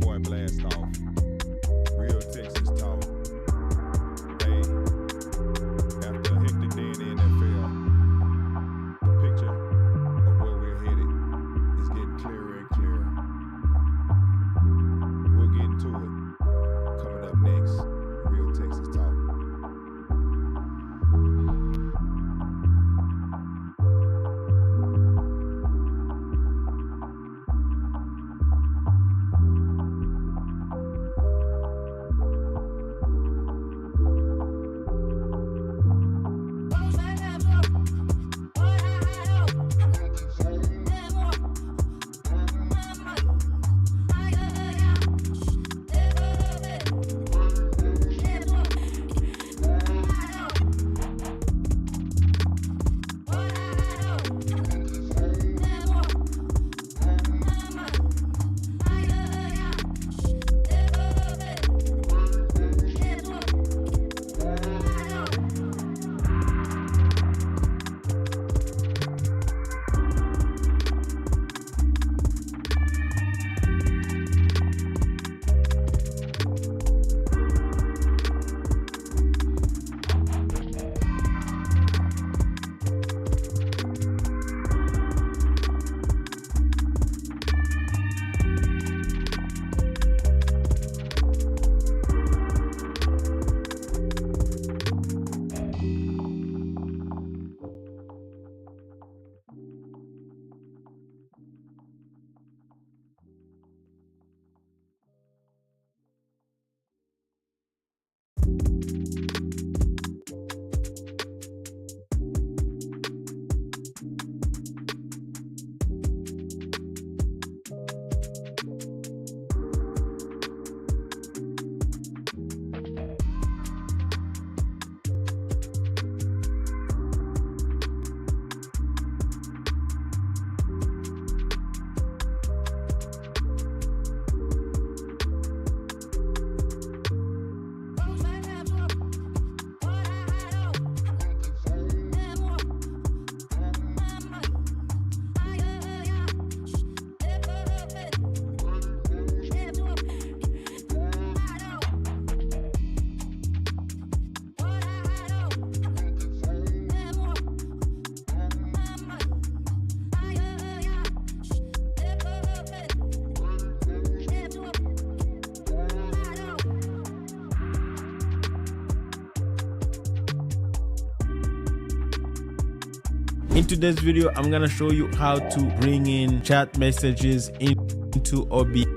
boy Blastoff. Real Texas talk. Hey, after a hectic day in the NFL, the picture of where we're headed is getting clearer and clearer. We'll get into it. Coming up next, Real Texas Talk. In today's video, I'm gonna show you how to bring in chat messages into OBS.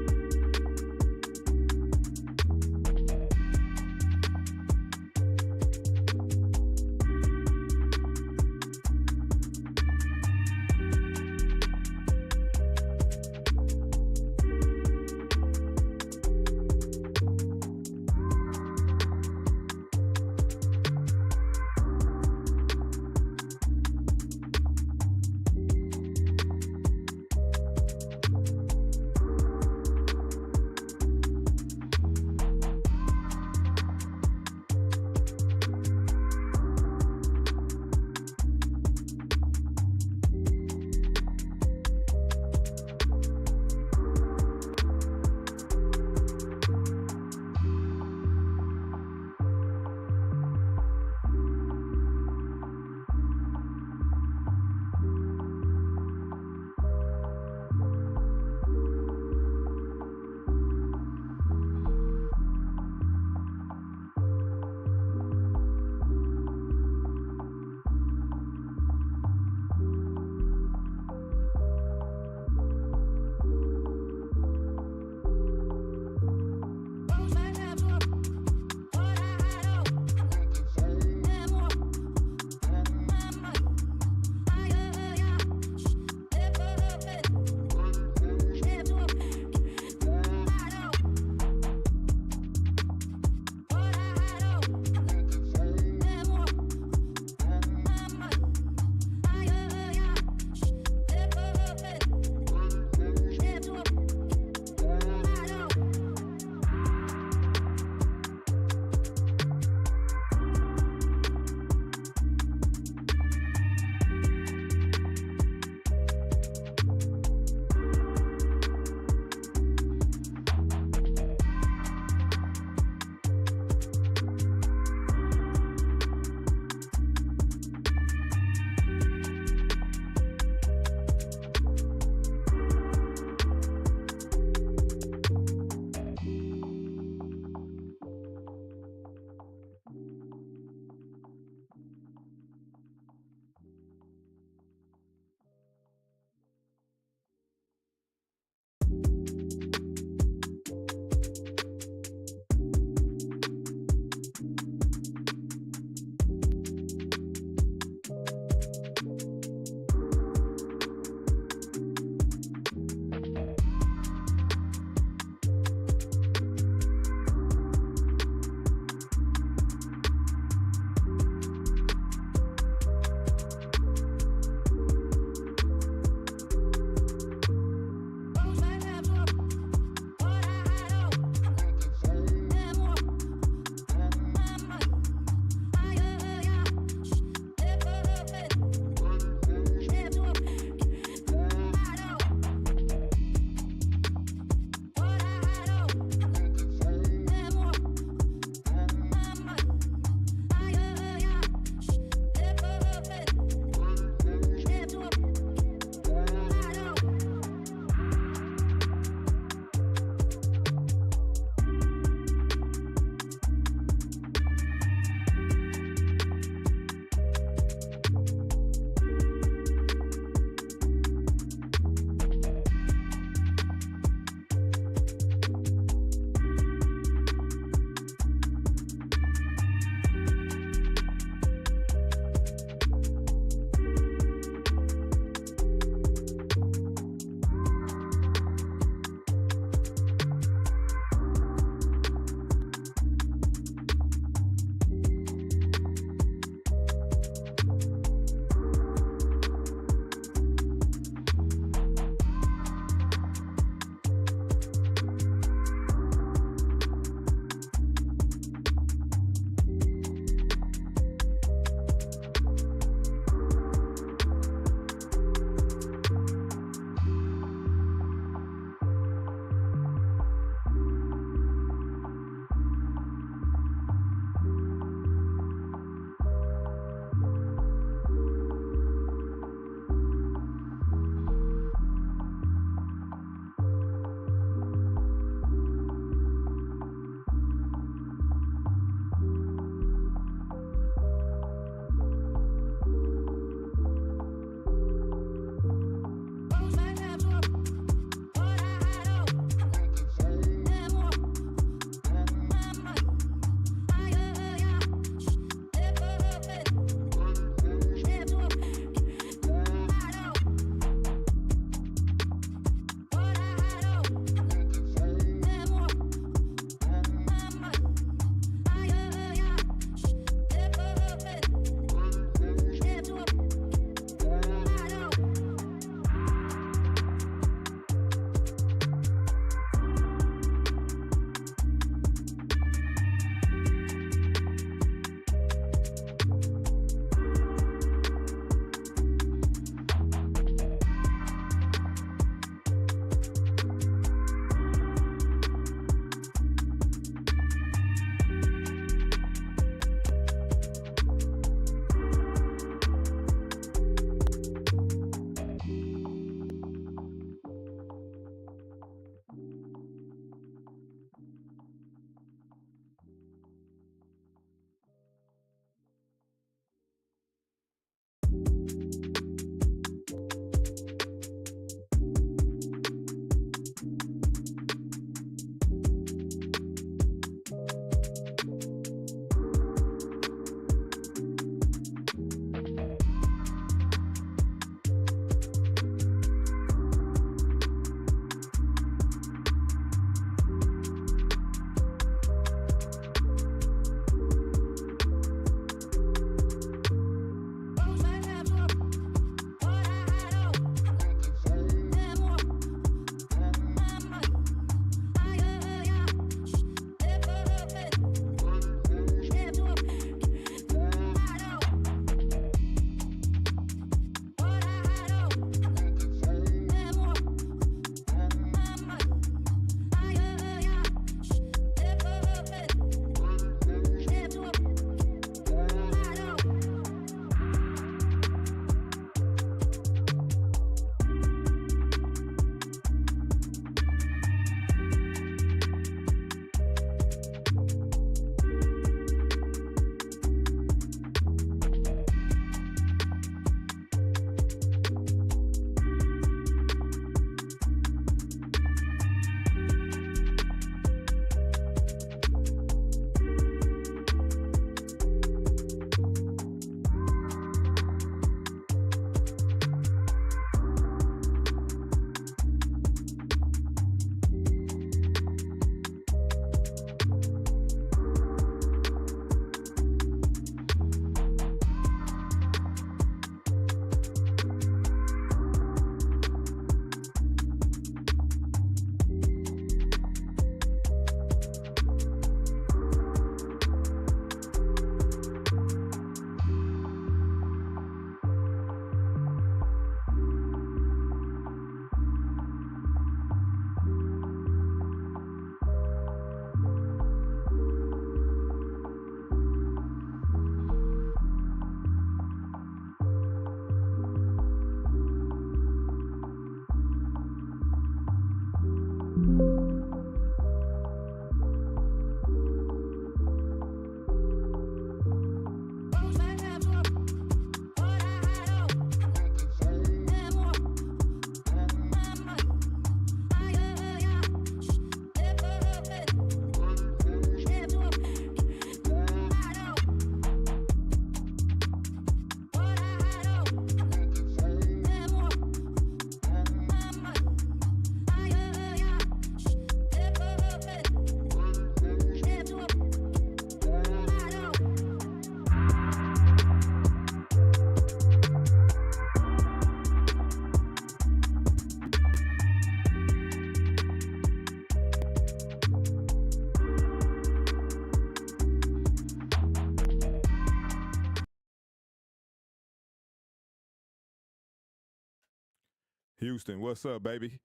Houston, what's up, baby?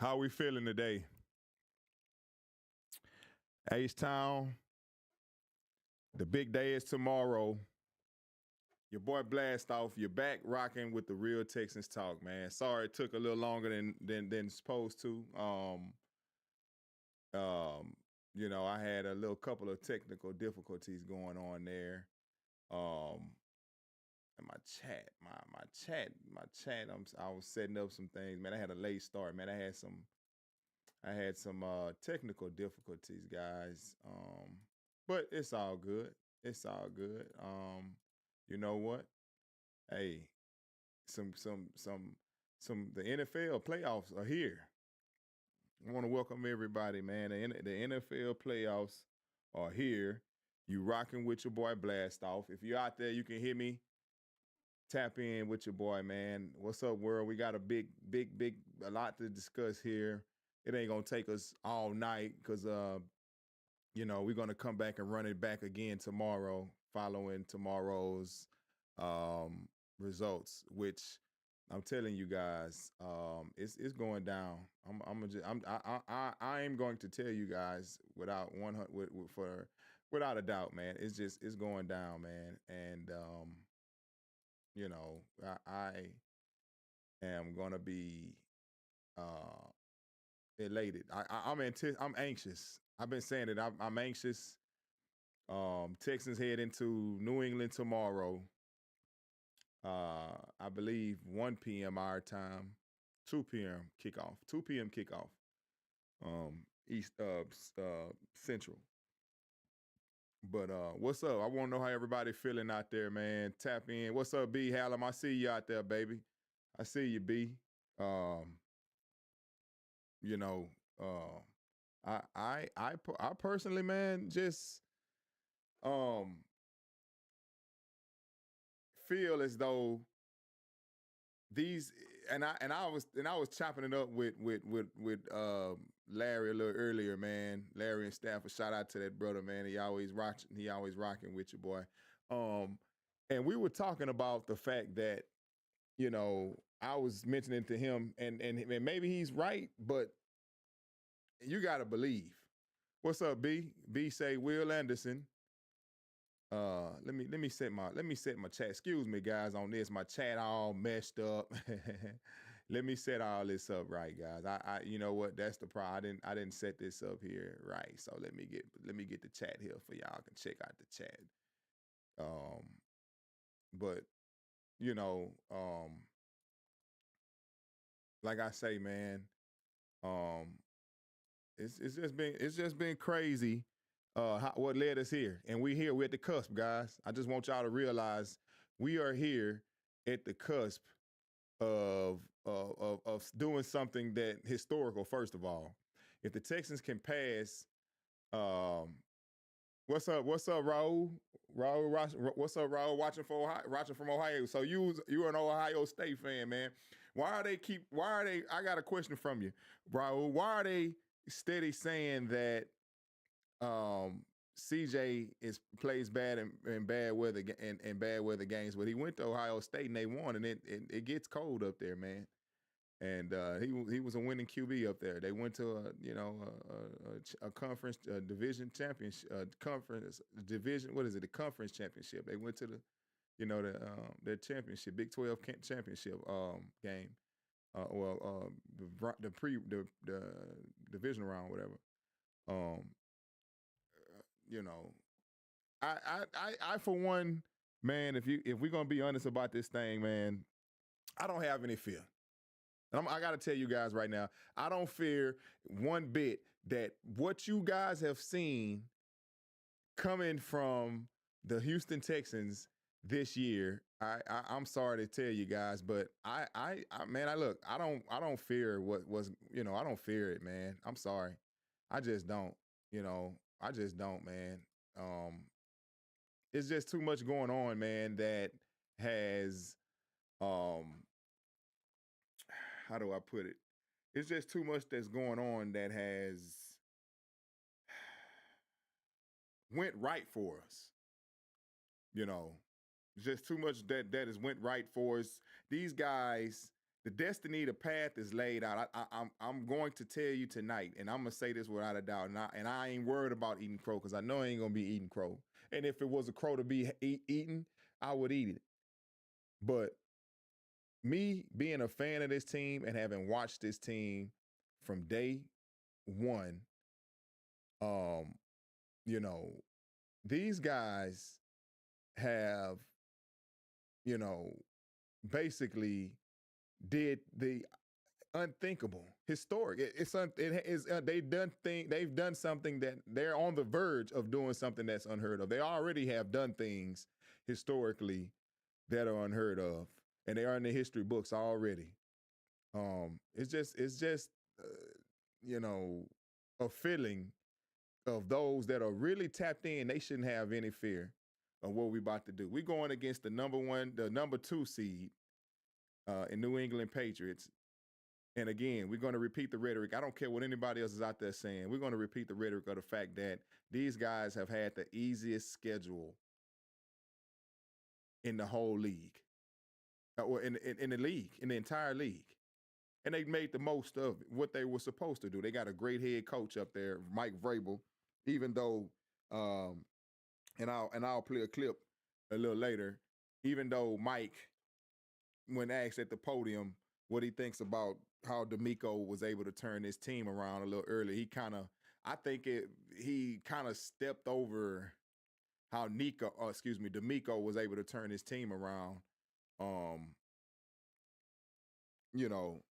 How we feeling today? H-Town, the big day is tomorrow. Your boy Blastoff, you're back rocking with the Real Texans Talk, man. Sorry it took a little longer than supposed to. You know, I had a little couple of technical difficulties going on there. And my chat, I was setting up some things, man. I had a late start, man. I had some technical difficulties, guys. But it's all good. It's all good. You know what? Hey, the NFL playoffs are here. I want to welcome everybody, man. The NFL playoffs are here. You rocking with your boy Blastoff. If you're out there, you can hear me. Tap in with your boy, man. What's up, world? We got a lot to discuss here. It ain't gonna take us all night because you know, we're gonna come back and run it back again tomorrow, following tomorrow's results, which I'm telling you guys, it's going down. I am going to tell you guys without a doubt, man. It's going down, man, and you know, I am gonna be elated. I'm anxious. I've been saying it. I'm anxious. Texans head into New England tomorrow. I believe 1 p.m. our time, 2 p.m. kickoff. 2 p.m. kickoff. East Central. But what's up? I want to know how everybody feeling out there, man. Tap in. What's up, B Hallam? I see you out there, baby. I see you, B. You know, I personally, man, just feel as though these and I was chopping it up with Larry a little earlier, man. Larry and Stafford, shout out to that brother, man. He always rocking with you, boy. And we were talking about the fact that, you know, I was mentioning to him, and maybe he's right, but you gotta believe. What's up, B? B say Will Anderson. Let me set my chat. Excuse me, guys, on this. My chat all messed up. Let me set all this up right, guys. I you know what? That's the problem. I didn't set this up here right. So let me get the chat here for y'all can check out the chat. But you know, like I say, man, it's just been crazy. What led us here, and we're at the cusp, guys. I just want y'all to realize we are here at the cusp of doing something that historical. First of all, if the Texans can pass, what's up, Raul? What's up, Raul? Watching from Ohio. So you're an Ohio State fan, man. Why are they? I got a question from you, Raul. Why are they steady saying that CJ plays bad in bad weather and bad weather games, but he went to Ohio State and they won, and it gets cold up there, man. And he was a winning QB up there. They went to a conference division championship conference division. What is it? The conference championship. They went to their championship, Big 12 championship game. The division round, whatever. You know, I for one, man, if we're gonna be honest about this thing, man, I don't have any fear. And I gotta tell you guys right now, I don't fear one bit that what you guys have seen coming from the Houston Texans this year. I'm sorry to tell you guys, but I don't fear what was, I don't fear it, man. I'm sorry. I just don't, I just don't, man. It's just too much going on, man, that has how do I put it? It's just too much that's going on that has went right for us. Just too much that has went right for us. These guys the destiny, the path is laid out. I'm going to tell you tonight, and I'm gonna say this without a doubt. And I ain't worried about eating crow because I know I ain't gonna be eating crow. And if it was a crow to be eaten, I would eat it. But me being a fan of this team and having watched this team from day one, you know, these guys have, you know, basically did the unthinkable, historic. They've done something that they're on the verge of doing something that's unheard of. They already have done things historically that are unheard of, and they are in the history books already. It's just you know, a feeling of those that are really tapped in. They shouldn't have any fear of what we're about to do. We're going against the number 2 seed in New England Patriots. And again, we're going to repeat the rhetoric. I don't care what anybody else is out there saying. We're going to repeat the rhetoric of the fact that these guys have had the easiest schedule in the whole league, or in the league, in the entire league. And they made the most of what they were supposed to do. They got a great head coach up there, Mike Vrabel, even though, and I'll play a clip a little later, even though Mike, when asked at the podium what he thinks about how D'Amico was able to turn his team around a little early, he kind of stepped over how D'Amico was able to turn his team around. You know,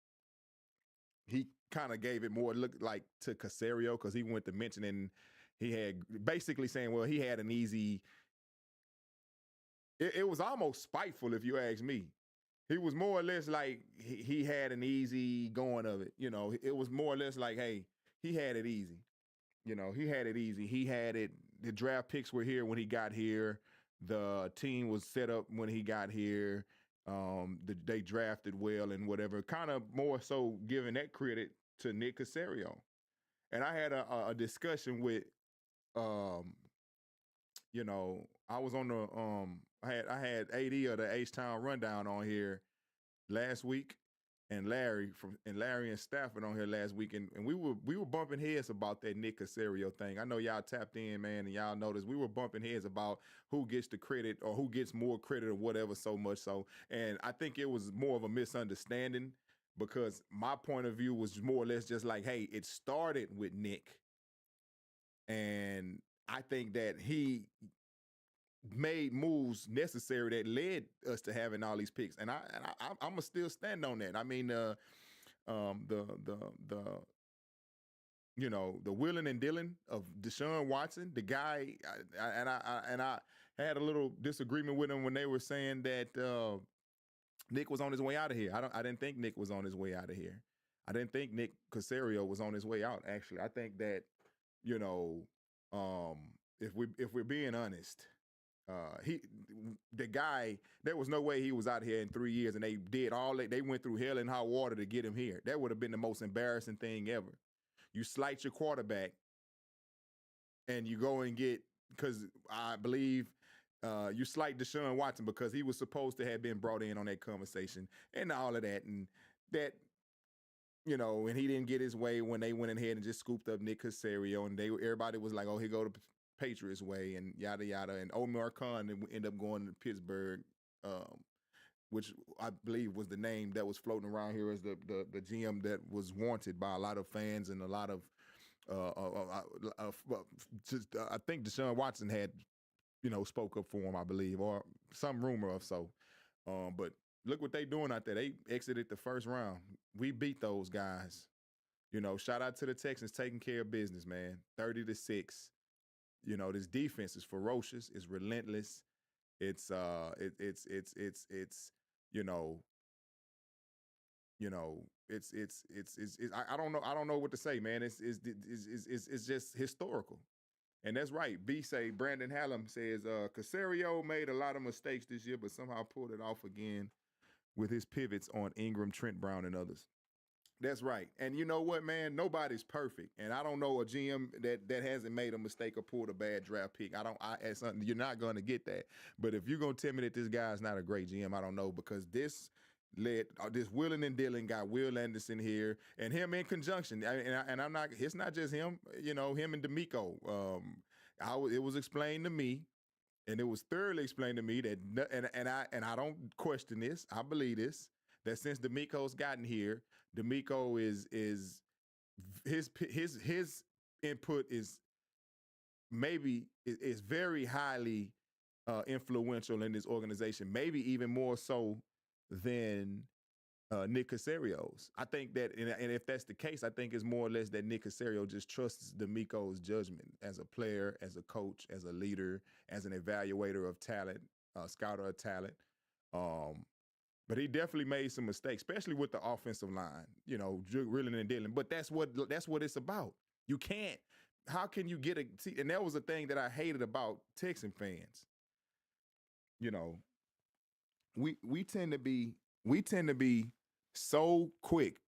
he kind of gave it more look like to Caserio because he went to mentioning he had basically saying, well, he had an easy. It was almost spiteful, if you ask me. He was more or less like he had an easy going of it. You know, it was more or less like, hey, he had it easy. You know, he had it easy. He had it. The draft picks were here when he got here. The team was set up when he got here. They drafted well and whatever. Kind of more so giving that credit to Nick Caserio. And I had a discussion with, you know, I was on the I had AD of the H-Town Rundown on here last week, and Larry and Stafford on here last week, and we were bumping heads about that Nick Caserio thing. I know y'all tapped in, man, and y'all noticed we were bumping heads about who gets the credit or who gets more credit or whatever, so much so. And I think it was more of a misunderstanding because my point of view was more or less just like, hey, it started with Nick, and I think that he made moves necessary that led us to having all these picks, and I'm gonna still stand on that. I mean, the you know, the willing and dealing of Deshaun Watson, the guy, I had a little disagreement with him when they were saying that Nick was on his way out of here. I didn't think Nick was on his way out of here. I didn't think Nick Caserio was on his way out. Actually, I think that, you know, if we're being honest. The guy, there was no way he was out here in 3 years, and they went through hell and high water to get him here. That would have been the most embarrassing thing ever. You slight your quarterback and you go and get, because I believe you slight Deshaun Watson because he was supposed to have been brought in on that conversation and all of that, and that, you know, and he didn't get his way when they went ahead and just scooped up Nick Caserio, and everybody was like, oh, he go to Patriots way and yada yada, and Omar Khan ended up going to Pittsburgh, which I believe was the name that was floating around here as the GM that was wanted by a lot of fans and a lot of I think Deshaun Watson had, you know, spoke up for him, I believe, or some rumor of so. But look what they doing out there. They exited the first round. We beat those guys. You know, shout out to the Texans taking care of business, man. 30-6. You know, this defense is ferocious. It's relentless. It's you know, I don't know what to say, man. It's just historical. And that's right. Brandon Hallam says, Caserio made a lot of mistakes this year, but somehow pulled it off again with his pivots on Ingram, Trent Brown, and others. That's right. And you know what, man? Nobody's perfect. And I don't know a GM that hasn't made a mistake or pulled a bad draft pick. You're not going to get that. But if you're going to tell me that this guy's not a great GM, I don't know, because this led this willing and dealing got Will Anderson here and him in conjunction. And I'm not. It's not just him. You know, him and D'Amico. It was explained to me, and it was thoroughly explained to me that, and I don't question this. I believe this, that since D'Amico's gotten here, D'Amico is his input is very highly influential in this organization, maybe even more so than Nick Casario's. I think that, and if that's the case, I think it's more or less that Nick Casario just trusts D'Amico's judgment as a player, as a coach, as a leader, as an evaluator of talent, scouter of talent. But he definitely made some mistakes, especially with the offensive line, you know, reeling and dealing. But that's what it's about. You can't. How can you get see? And that was a thing that I hated about Texan fans. You know, we tend to be so quick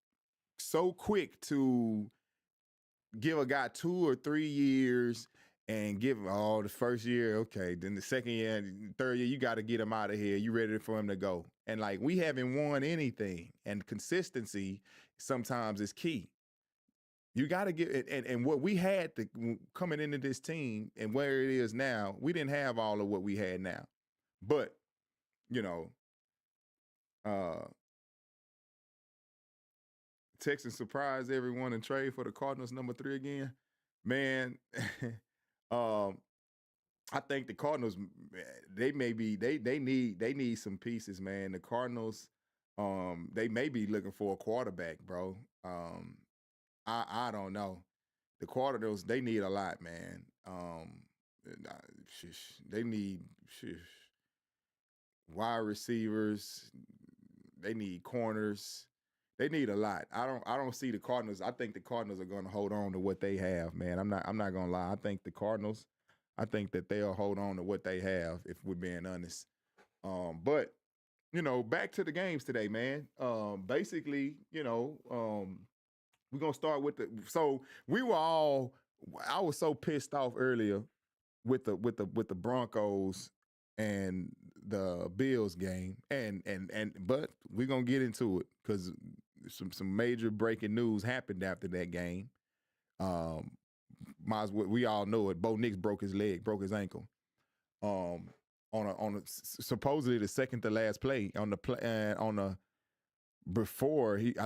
to give a guy 2 or 3 years and give him the first year, okay, then the second year and third year, you got to get him out of here. You ready for him to go? And like, we haven't won anything, and consistency sometimes is key. You got to get it. And what we had coming into this team and where it is now, we didn't have all of what we had now. But, you know, Texans surprised everyone and trade for the Cardinals number 3 again. Man, I think the Cardinals, they need some pieces, man. The Cardinals, they may be looking for a quarterback, bro. I don't know. The Cardinals, they need a lot, man. They need wide receivers. They need corners. They need a lot. I don't see the Cardinals. I think the Cardinals are going to hold on to what they have, man. I'm not going to lie. I think that they'll hold on to what they have, if we're being honest. But, you know, back to the games today, man. Basically, you know, we're going to start with so I was so pissed off earlier with the Broncos and the Bills game. But we're going to get into it because some major breaking news happened after that game. We all know it. Bo Nix broke his ankle. On a supposedly the second to last play I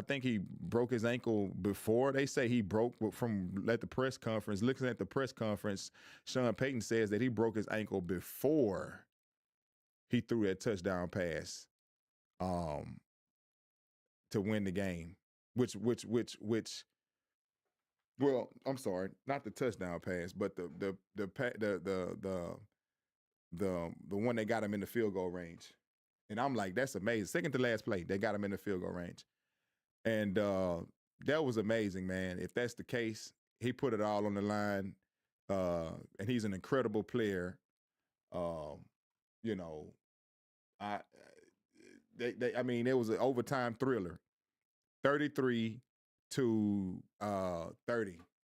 think he broke his ankle before. They say he broke at the press conference. Looking at the press conference, Sean Payton says that he broke his ankle before he threw that touchdown pass to win the game. Well, I'm sorry, not the touchdown pass, but the one that got him in the field goal range. And I'm like, that's amazing. Second to last play, they got him in the field goal range. And that was amazing, man. If that's the case, he put it all on the line. And he's an incredible player. You know, I mean, it was an overtime thriller. 33-30.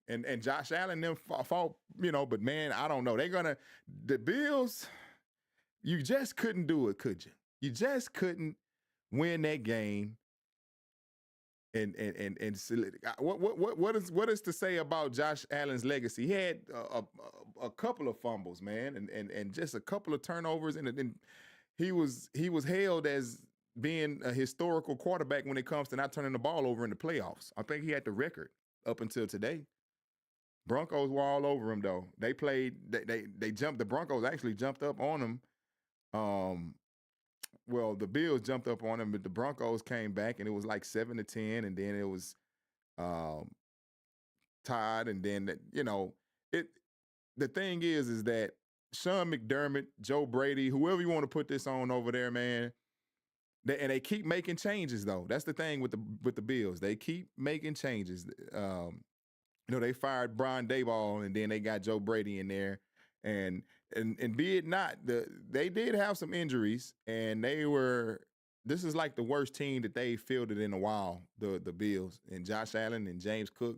And Josh Allen them fought, you know, but man, I don't know. The Bills, you just couldn't do it, could you? You just couldn't win that game. And what is to say about Josh Allen's legacy? He had a couple of fumbles, man, and just a couple of turnovers, and he was hailed as being a historical quarterback when it comes to not turning the ball over in the playoffs. I think he had the record up until today. Broncos were all over him, though. They jumped. The Broncos actually jumped up on him. Well, the Bills jumped up on him, but the Broncos came back, and it was like 7-10, and then it was tied, and then the thing is that Sean McDermott, Joe Brady, whoever you want to put this on over there, man, they keep making changes, though. That's the thing with the Bills. They keep making changes. They fired Brian Daboll, and then they got Joe Brady in there. And be it not, they did have some injuries, and this is like the worst team that they fielded in a while, the Bills. And Josh Allen and James Cook,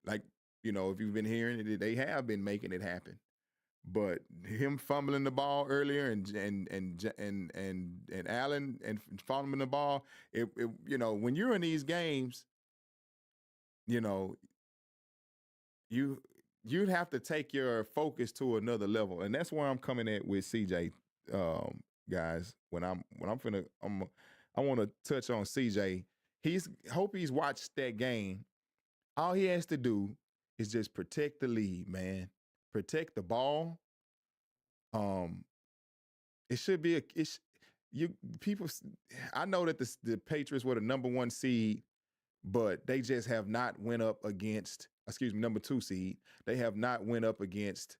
like, if you've been hearing it, they have been making it happen. But him fumbling the ball earlier and Allen and fumbling the ball, it when you're in these games, you'd have to take your focus to another level, and that's where I'm coming at with CJ, guys. I want to touch on CJ. Hope he's watched that game. All he has to do is just protect the lead, man. Protect the ball. It should be I know that the Patriots were the number 1 seed, but they just have not went up against, number 2 seed. They have not went up against,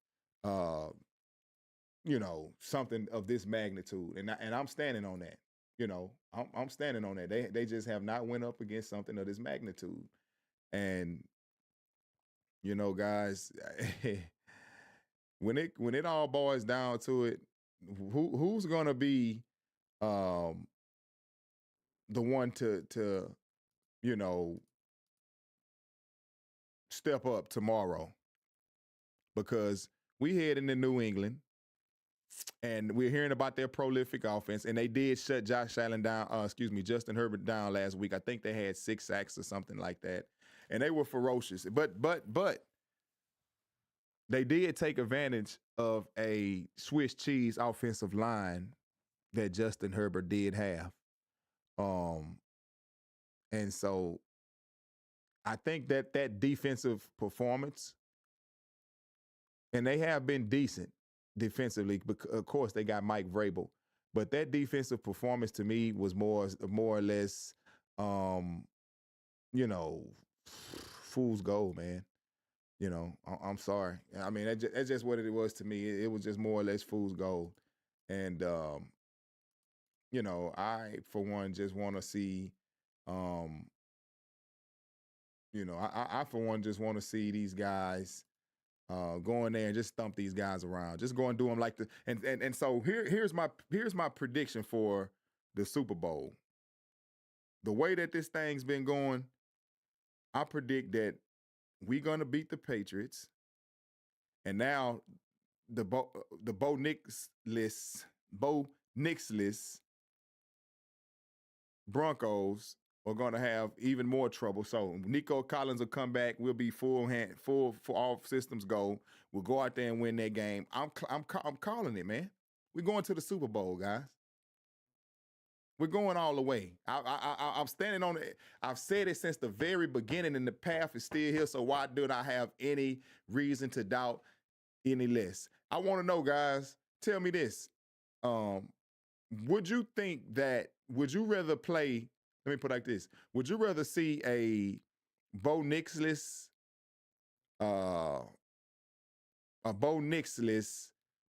something of this magnitude, and I'm standing on that. I'm standing on that. They just have not went up against something of this magnitude, and guys, when it all boils down to it, who's gonna be the one to step up tomorrow? Because we head into New England and we're hearing about their prolific offense, and they did shut Justin Herbert down last week. I think they had 6 sacks or something like that, and they were ferocious. But they did take advantage of a Swiss cheese offensive line that Justin Herbert did have. And so I think that defensive performance, and they have been decent defensively, because of course they got Mike Vrabel, but that defensive performance to me was more or less, fool's gold, man. I'm sorry. I mean, that's just what it was to me. It was just more or less fool's gold. And, I, for one, just want to see, I for one, just want to see these guys go in there and just thump these guys around. Just go and do them like and so here's my prediction for the Super Bowl. The way that this thing's been going, I predict that we're gonna beat the Patriots, and now the Bo Nix-less Broncos are gonna have even more trouble. So Nico Collins will come back. We'll be full all systems go. We'll go out there and win that game. I'm calling it, man. We're going to the Super Bowl, guys. We're going all the way. I'm standing on it. I've said it since the very beginning, and the path is still here. So why do I have any reason to doubt any less? I want to know, guys. Tell me this. Would you rather play? Let me put it like this. Would you rather see a Bo Nix-less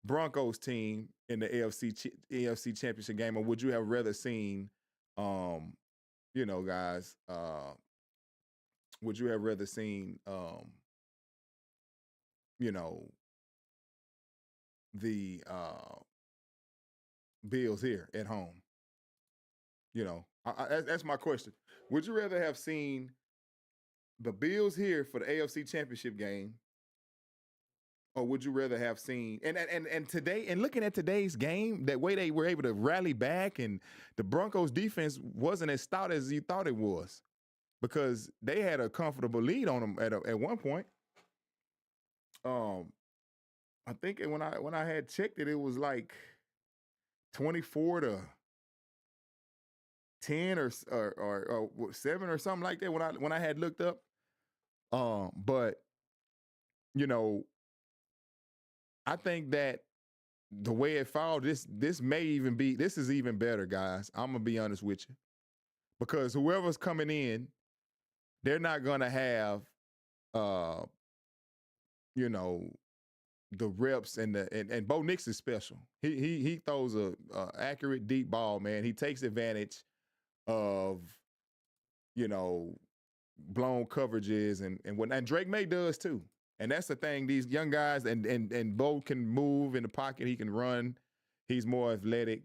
Broncos team in the AFC Championship game, or would you have rather seen, guys, would you have rather seen, the Bills here at home? That's my question. Would you rather have seen the Bills here for the AFC Championship game, or would you rather have seen and today, and looking at today's game, that way they were able to rally back, and the Broncos defense wasn't as stout as you thought it was, because they had a comfortable lead on them at one point. I think when I had checked it, it was like 24-10 or 7 or something like that when I had looked up. But I think that the way it followed, this is even better, guys. I'm gonna be honest with you, because whoever's coming in, they're not gonna have, the reps and Bo Nix is special. He throws a accurate deep ball, man. He takes advantage of blown coverages and Drake May does too. And that's the thing. These young guys, and Bo can move in the pocket. He can run. He's more athletic.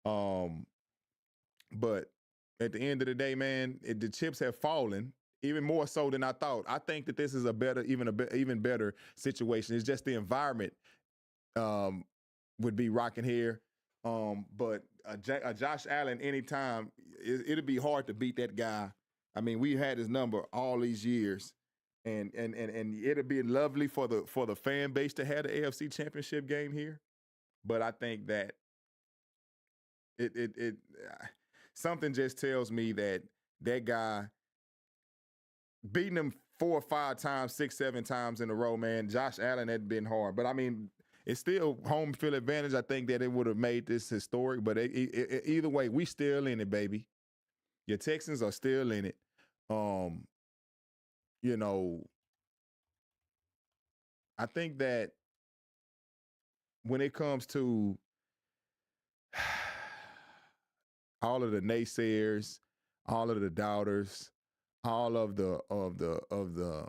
But at the end of the day, man, the chips have fallen even more so than I thought. I think that this is even better situation. It's just the environment would be rocking here. But Josh Allen, anytime, it'll be hard to beat that guy. I mean, we had his number all these years, and it'll be lovely for the fan base to have the AFC Championship game here. But I think that it something just tells me that guy beating him 4 or 5 times, 6, 7 times in a row, man. Josh Allen had been hard, but I mean, it's still home field advantage. I think that it would have made this historic, but either way, we still in it, baby. Your Texans are still in it. You know, I think that when it comes to all of the naysayers, all of the doubters, all of the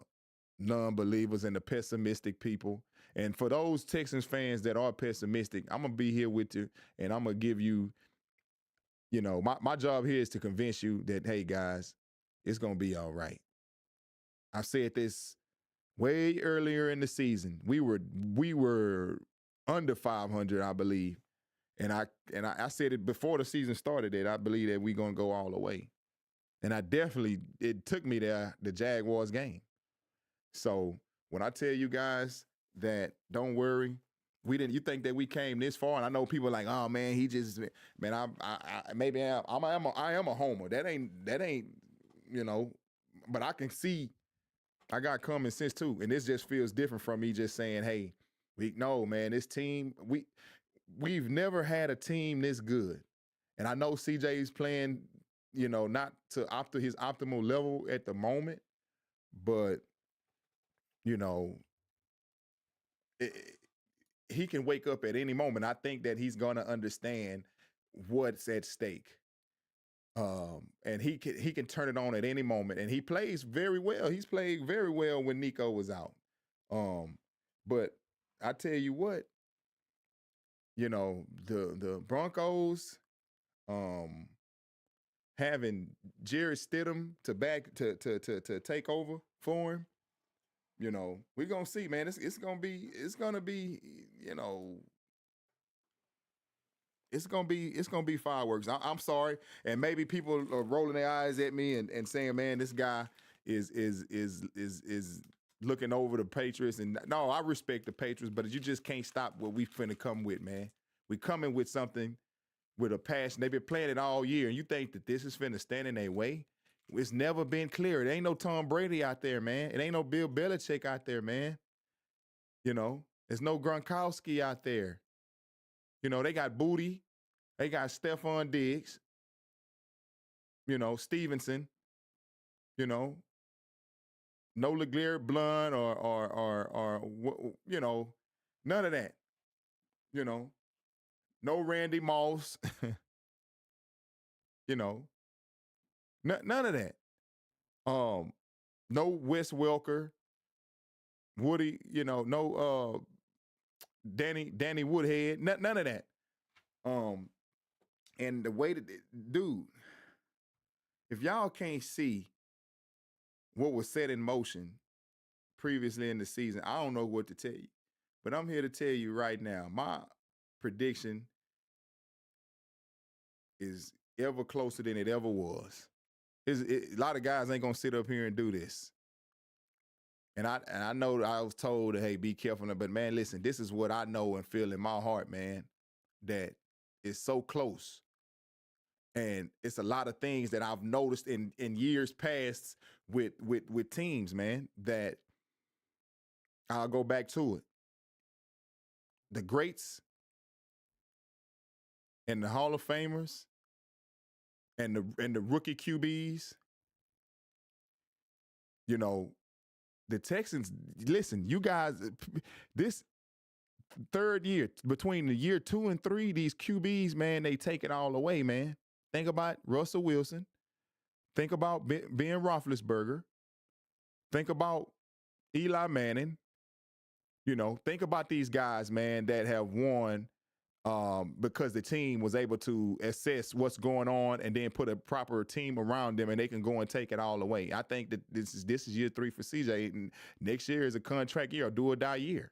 non-believers and the pessimistic people, and for those Texans fans that are pessimistic, I'm gonna be here with you, and I'm gonna give you, you know, my job here is to convince you that, hey guys, it's gonna be all right. I've said this way earlier in the season. We were under 500, I believe. And I said it before the season started that I believe that we're going to go all the way. And it took me there, the Jaguars game. So when I tell you guys that don't worry, you think that we came this far, and I know people are like, oh man, I am a homer. That ain't, you know, but I can see I got common sense too. And this just feels different from me just saying, hey, this team, we've never had a team this good. And I know CJ's playing, you know, not to his optimal level at the moment, but, you know, he can wake up at any moment. I think that he's going to understand what's at stake. And he can turn it on at any moment. And he plays very well. He's played very well when Nico was out. But I tell you what, you know, the Broncos having Jared Stidham to take over for him, you know, we're gonna see, man. It's gonna be, you know, it's gonna be fireworks. I'm sorry, and maybe people are rolling their eyes at me and saying, man, this guy is looking over the Patriots. And no, I respect the Patriots, but you just can't stop what we finna come with, man. We coming with something with a passion. They've been playing it all year, and you think that this is finna stand in their way? It's never been clear. It ain't no Tom Brady out there, man. It ain't no Bill Belichick out there, man. You know, there's no Gronkowski out there. You know, they got Booty. They got Stephon Diggs. You know, Stevenson. You know, no LeGarrette Blount or you know, none of that. You know, no Randy Moss. You know, none of that. No Wes Welker, Woody. You know, no Danny Woodhead. None of that. And the way that, dude, if y'all can't see what was set in motion previously in the season, I don't know what to tell you. But I'm here to tell you right now, my prediction is ever closer than it ever was. A lot of guys ain't gonna sit up here and do this. And I know I was told, hey, be careful. But man, listen, this is what I know and feel in my heart, man, that is so close. And it's a lot of things that I've noticed in years past with teams, man, that I'll go back to it. The greats and the Hall of Famers and the rookie QBs, you know, the Texans, listen, you guys, this third year, between the year 2 and 3, these QBs, man, they take it all away, man. Think about Russell Wilson. Think about Ben Roethlisberger. Think about Eli Manning. You know, think about these guys, man, that have won because the team was able to assess what's going on and then put a proper team around them, and they can go and take it all away. I think that this is year 3 for CJ, and next year is a contract year, a do or die year.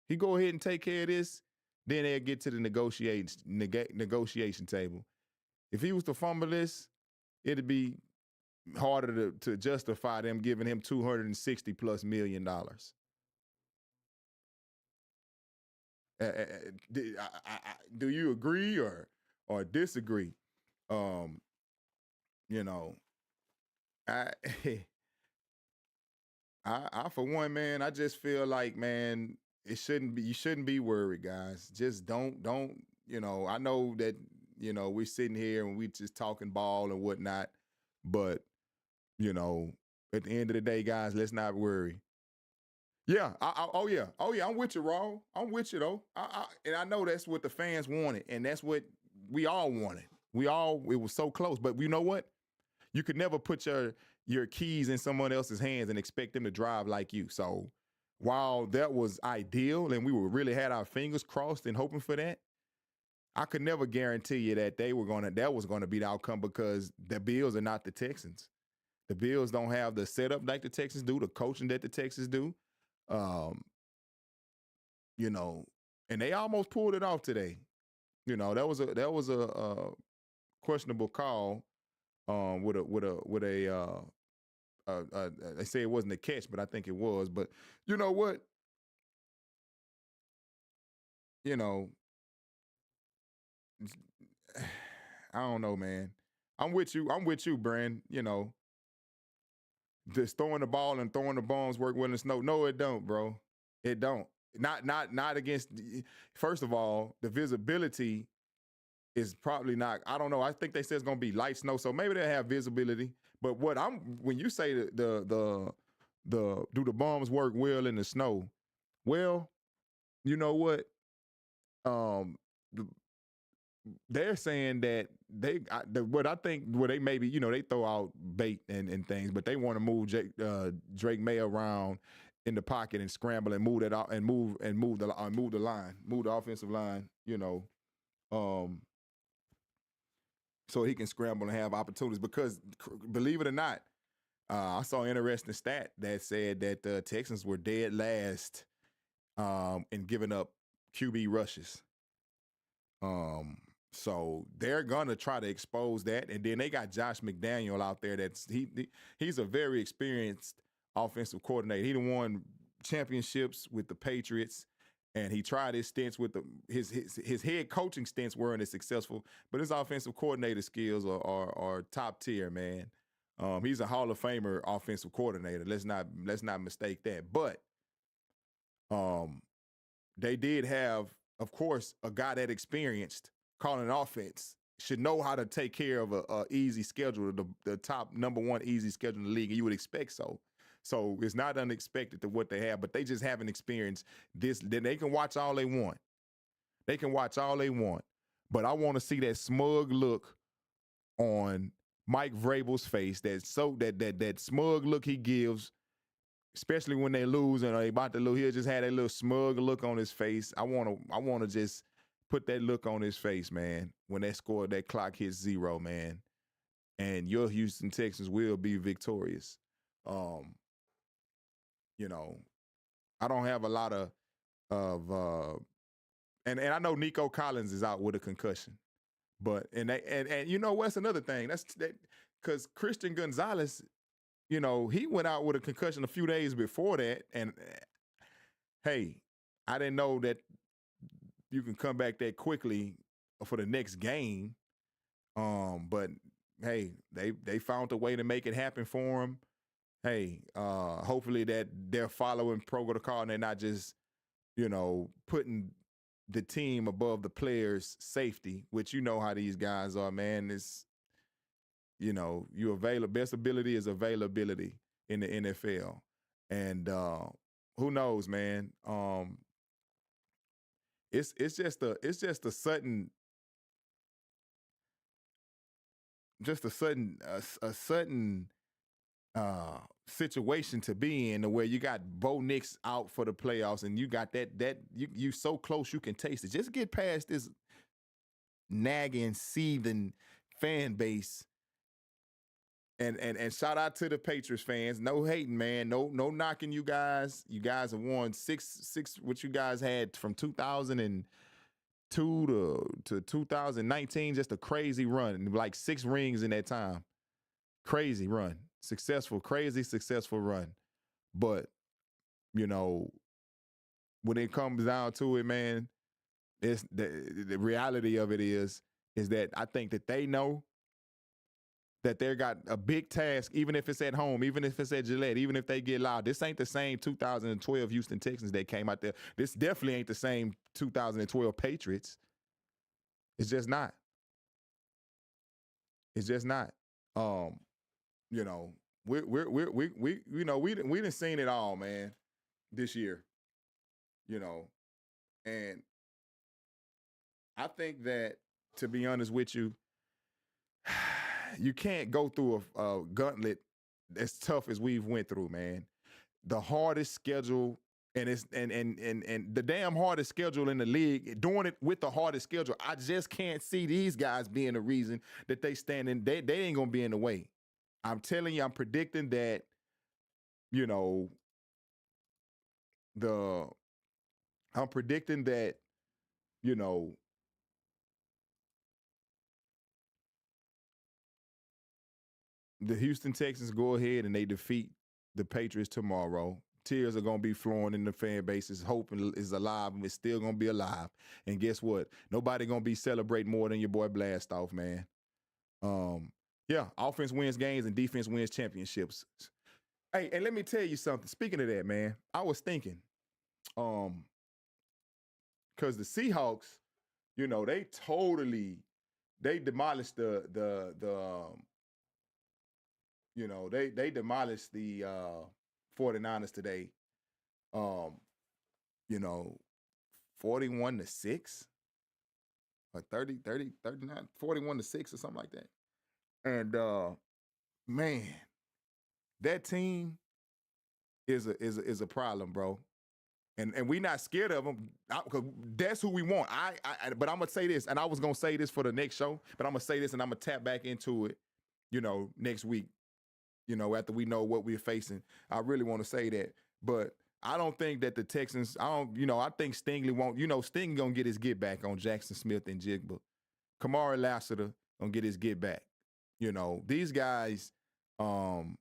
He go ahead and take care of this, then they'll get to the negotiation table. If he was to fumble this, it'd be harder to justify them giving him $260+ million. Do you agree or disagree? You know, I for one, man, I just feel like, man, you shouldn't be worried, guys. Just don't, I know that, we're sitting here and we just talking ball and whatnot, but, at the end of the day, guys, let's not worry. Yeah. Oh yeah. I'm with you, Raw. I'm with you though. And I know that's what the fans wanted, and that's what we all wanted. It was so close, but you know what? You could never put your keys in someone else's hands and expect them to drive like you. So while that was ideal and we really had our fingers crossed and hoping for that, I could never guarantee you that that was gonna be the outcome, because the Bills are not the Texans. The Bills don't have the setup like the Texans do, the coaching that the Texans do. And they almost pulled it off today. That was a questionable call. They say it wasn't a catch, but I think it was. But you know what? I don't know, man. I'm with you, Brand. Just throwing the ball and throwing the bombs work well in the snow. No, it don't, bro. It don't. Not against. First of all, the visibility is probably not. I don't know. I think they said it's gonna be light snow, so maybe they'll have visibility. But when you say do the bombs work well in the snow? Well, you know what? They're saying that what I think, they maybe, they throw out bait and things, but they want to move Drake May around in the pocket and scramble and move that out and move the line, move the offensive line, so he can scramble and have opportunities. Because believe it or not, I saw an interesting stat that said that the Texans were dead last in giving up QB rushes. So they're gonna try to expose that, and then they got Josh McDaniel out there. He's a very experienced offensive coordinator. He done won championships with the Patriots, and he tried his stints with his head coaching stints weren't as successful, but his offensive coordinator skills are top tier, man. He's a Hall of Famer offensive coordinator. Let's not mistake that. But they did have, of course, a guy that experienced calling an offense, should know how to take care of a easy schedule, the top number one easy schedule in the league, and you would expect so. So it's not unexpected to what they have, but they just haven't experienced this. Then they can watch all they want. But I want to see that smug look on Mike Vrabel's face. That smug look he gives, especially when they lose and they about to lose. He'll just have that little smug look on his face. I want to just put that look on his face, man, when that clock hits 0, man, and your Houston Texans will be victorious. I don't have a lot of and I know Nico Collins is out with a concussion, but and you know what's another thing? That's because Christian Gonzalez, he went out with a concussion a few days before that, and hey, I didn't know that you can come back that quickly for the next game. But hey, they found a way to make it happen for him. Hey, hopefully that they're following protocol and they're not just, putting the team above the players' safety, which you know how these guys are, man. It's, best ability is availability in the NFL. And who knows, man? It's just a sudden situation to be in, where you got Bo Nix out for the playoffs, and you got that you so close you can taste it. Just get past this nagging, seething fan base And shout out to the Patriots fans. No hating, man. No knocking you guys. You guys have won six. What you guys had from 2002 to 2019, just a crazy run. Like 6 rings in that time. Crazy run. Crazy successful run. But, you know, when it comes down to it, man, it's the reality of it is that I think that they know that they got a big task, even if it's at home, even if it's at Gillette, even if they get loud. This ain't the same 2012 Houston Texans that came out there. This definitely ain't the same 2012 Patriots. It's just not. It's just not. You know, we done seen it all, man, this year. You know, and I think that, to be honest with you, you can't go through a gauntlet as tough as we've went through, man. The hardest schedule, and it's and the damn hardest schedule in the league, doing it with the hardest schedule. I just can't see these guys being the reason that they stand in. They ain't gonna be in the way. I'm telling you, I'm predicting that, you know, I'm predicting that, you know, the Houston Texans go ahead and they defeat the Patriots tomorrow. Tears are going to be flowing in the fan bases. Hope is alive and it's still going to be alive. And guess what? Nobody going to be celebrating more than your boy Blastoff, man. Yeah, offense wins games and defense wins championships. Hey, and let me tell you something. Speaking of that, man, I was thinking, because the Seahawks, you know, they demolished you know, they demolished the 49ers today. You know, 41-6 or 39, 41-6 or something like that. And man, that team is a problem, bro. And we not scared of them, because that's who we want. But I'm gonna say this, and I was gonna say this for the next show, but I'm gonna say this and I'm gonna tap back into it, you know, next week. You know, after we know what we're facing, I really want to say that. But I don't think that the Texans, I think Stingley won't, Stingley gonna get his get back on Jackson Smith and Jigba. Kamari Lassiter gonna get his get back. You know, these guys, you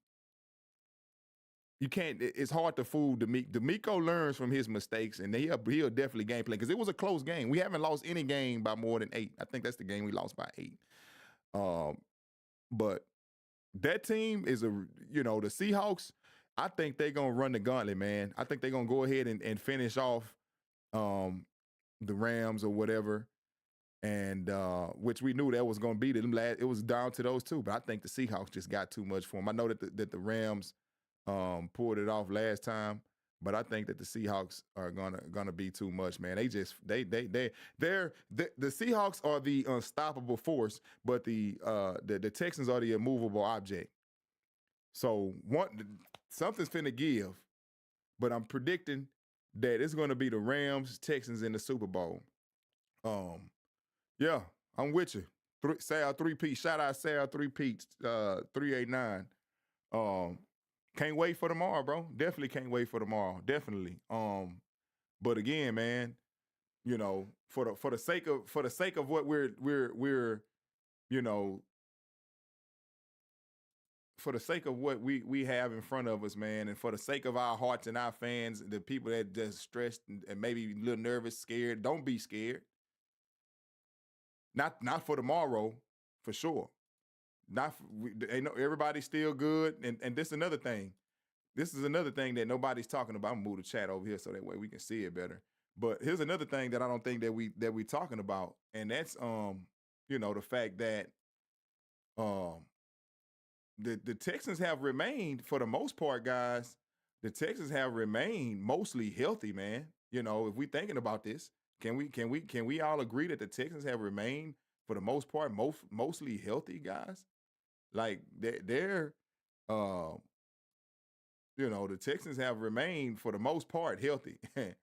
can't, it's hard to fool D'Amico learns from his mistakes, and he'll definitely game plan, because it was a close game. We haven't lost any game by more than 8. I think that's the game we lost by 8. But that team is the Seahawks, I think they're going to run the gauntlet, man. I think they're going to go ahead and finish off the Rams or whatever, and which we knew that was going to be them last. It was down to those two, but I think the Seahawks just got too much for them. I know that the Rams pulled it off last time, but I think that the Seahawks are gonna be too much, man. The Seahawks are the unstoppable force, but the Texans are the immovable object. So something's finna give, but I'm predicting that it's gonna be the Rams, Texans in the Super Bowl. Yeah, I'm with you. Sal 3P, shout out Sal 3P, 389. Can't wait for tomorrow, bro. Definitely can't wait for tomorrow. Definitely. But again, man, you know, for the sake of what we're you know, for the sake of what we have in front of us, man, and for the sake of our hearts and our fans, the people that just stressed and maybe a little nervous, scared, don't be scared. Not for tomorrow, for sure. Everybody's still good, and this is another thing. This is another thing that nobody's talking about. I'm gonna move the chat over here so that way we can see it better. But here's another thing that I don't think that we talking about, and that's the fact that the Texans have remained, for the most part, guys. The Texans have remained mostly healthy, man. You know, if we thinking about this, can we all agree that the Texans have remained, for the most part, mostly healthy, guys? Like they're the Texans have remained, for the most part, healthy. I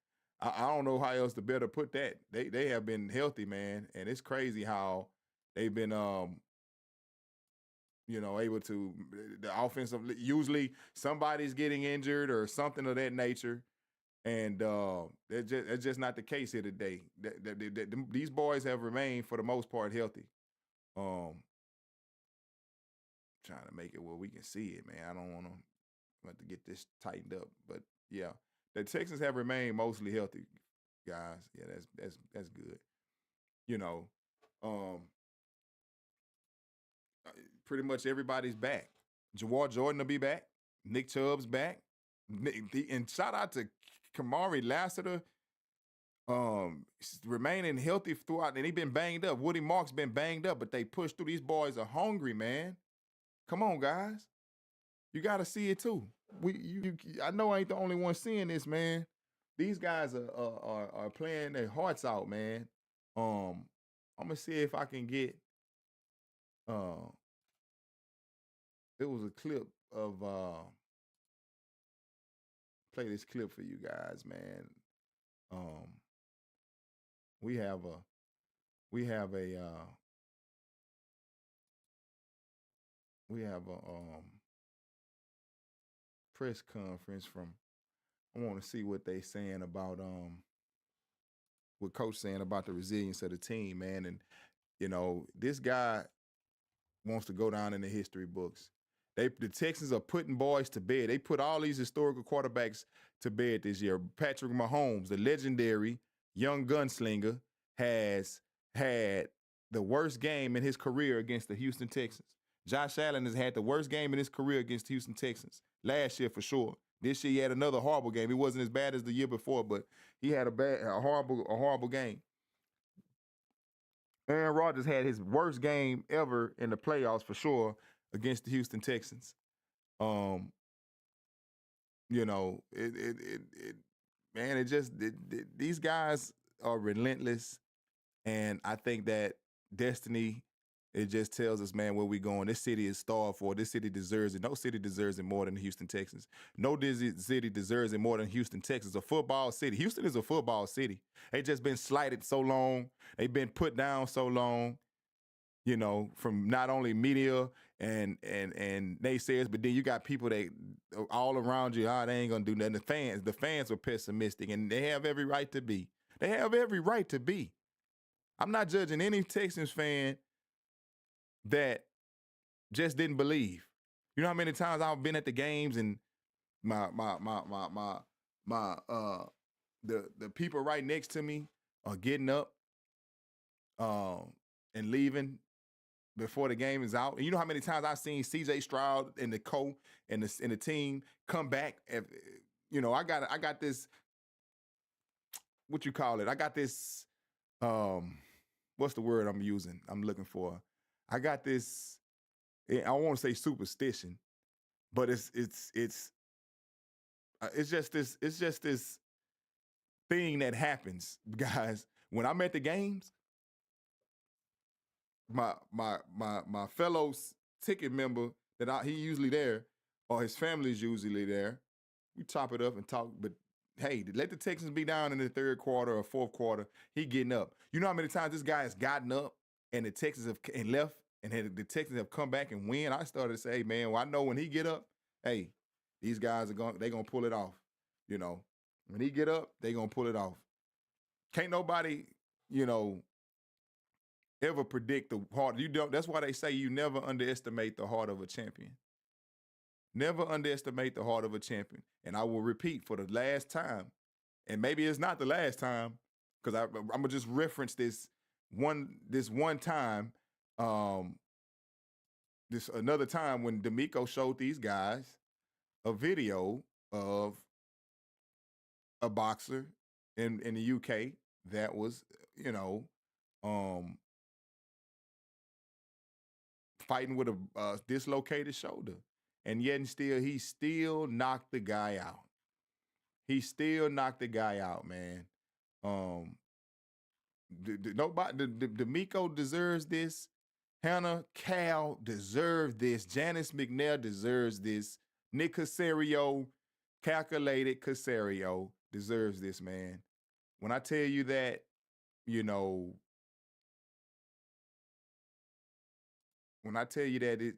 don't know how else to better put that. They have been healthy, man, and it's crazy how they've been able to the offensive. Usually somebody's getting injured or something of that nature, and that's just not the case here today. These boys have remained for the most part healthy. Trying to make it where we can see it, man. I don't want to get this tightened up, but yeah, the Texans have remained mostly healthy, guys. Yeah, that's good. Pretty much everybody's back. Jawar Jordan will be back. Nick Chubb's back. And shout out to Kamari Lassiter, remaining healthy throughout, and he been banged up. Woody Mark's been banged up, but they pushed through. These boys are hungry, man. Come on, guys. You got to see it too. I know I ain't the only one seeing this, man. These guys are playing their hearts out, man. I'm gonna see if I can get. It was a clip of. Play this clip for you guys, man. We have a press conference from. I want to see what they saying about what Coach saying about the resilience of the team, man. And this guy wants to go down in the history books. The Texans are putting boys to bed. They put all these historical quarterbacks to bed this year. Patrick Mahomes, the legendary young gunslinger, has had the worst game in his career against the Houston Texans. Josh Allen has had the worst game in his career against the Houston Texans. Last year for sure. This year he had another horrible game. He wasn't as bad as the year before, but he had a horrible game. Aaron Rodgers had his worst game ever in the playoffs for sure against the Houston Texans. These guys are relentless, and I think that destiny, it just tells us, man, where we going. This city is starved for. This city deserves it. No city deserves it more than the Houston Texans. No city deserves it more than Houston, Texas. A football city. Houston is a football city. They just been slighted so long. They've been put down so long, from not only media and naysayers, but then you got people that all around you, they ain't gonna do nothing. The fans were pessimistic, and they have every right to be. They have every right to be. I'm not judging any Texans fan that just didn't believe. You know how many times I've been at the games and the people right next to me are getting up and leaving before the game is out. And you know how many times I've seen CJ Stroud and the coach and the team come back. I got this. What you call it? I got this. What's the word I'm using? I'm looking for. I got this. I won't say superstition, but it's just this thing that happens, guys. When I'm at the games, my fellow ticket member he usually there, or his family's usually there. We chop it up and talk, but hey, let the Texans be down in the third quarter or fourth quarter. He getting up. You know how many times this guy has gotten up and the Texans have left, and the Texans have come back and win? I started to say, hey, man, well, I know when he get up, hey, these guys they're gonna pull it off. When he get up, they gonna pull it off. Can't nobody, ever predict the heart. That's why they say you never underestimate the heart of a champion. Never underestimate the heart of a champion. And I will repeat for the last time, and maybe it's not the last time, because I'm gonna just reference this one time. This another time when D'Amico showed these guys a video of a boxer in the UK that was, fighting with a dislocated shoulder. And yet he still knocked the guy out. He still knocked the guy out, man. D'Amico deserves this. Hannah Cal deserves this. Janice McNair deserves this. Nick Caserio, calculated Caserio, deserves this, man. When I tell you that, when I tell you that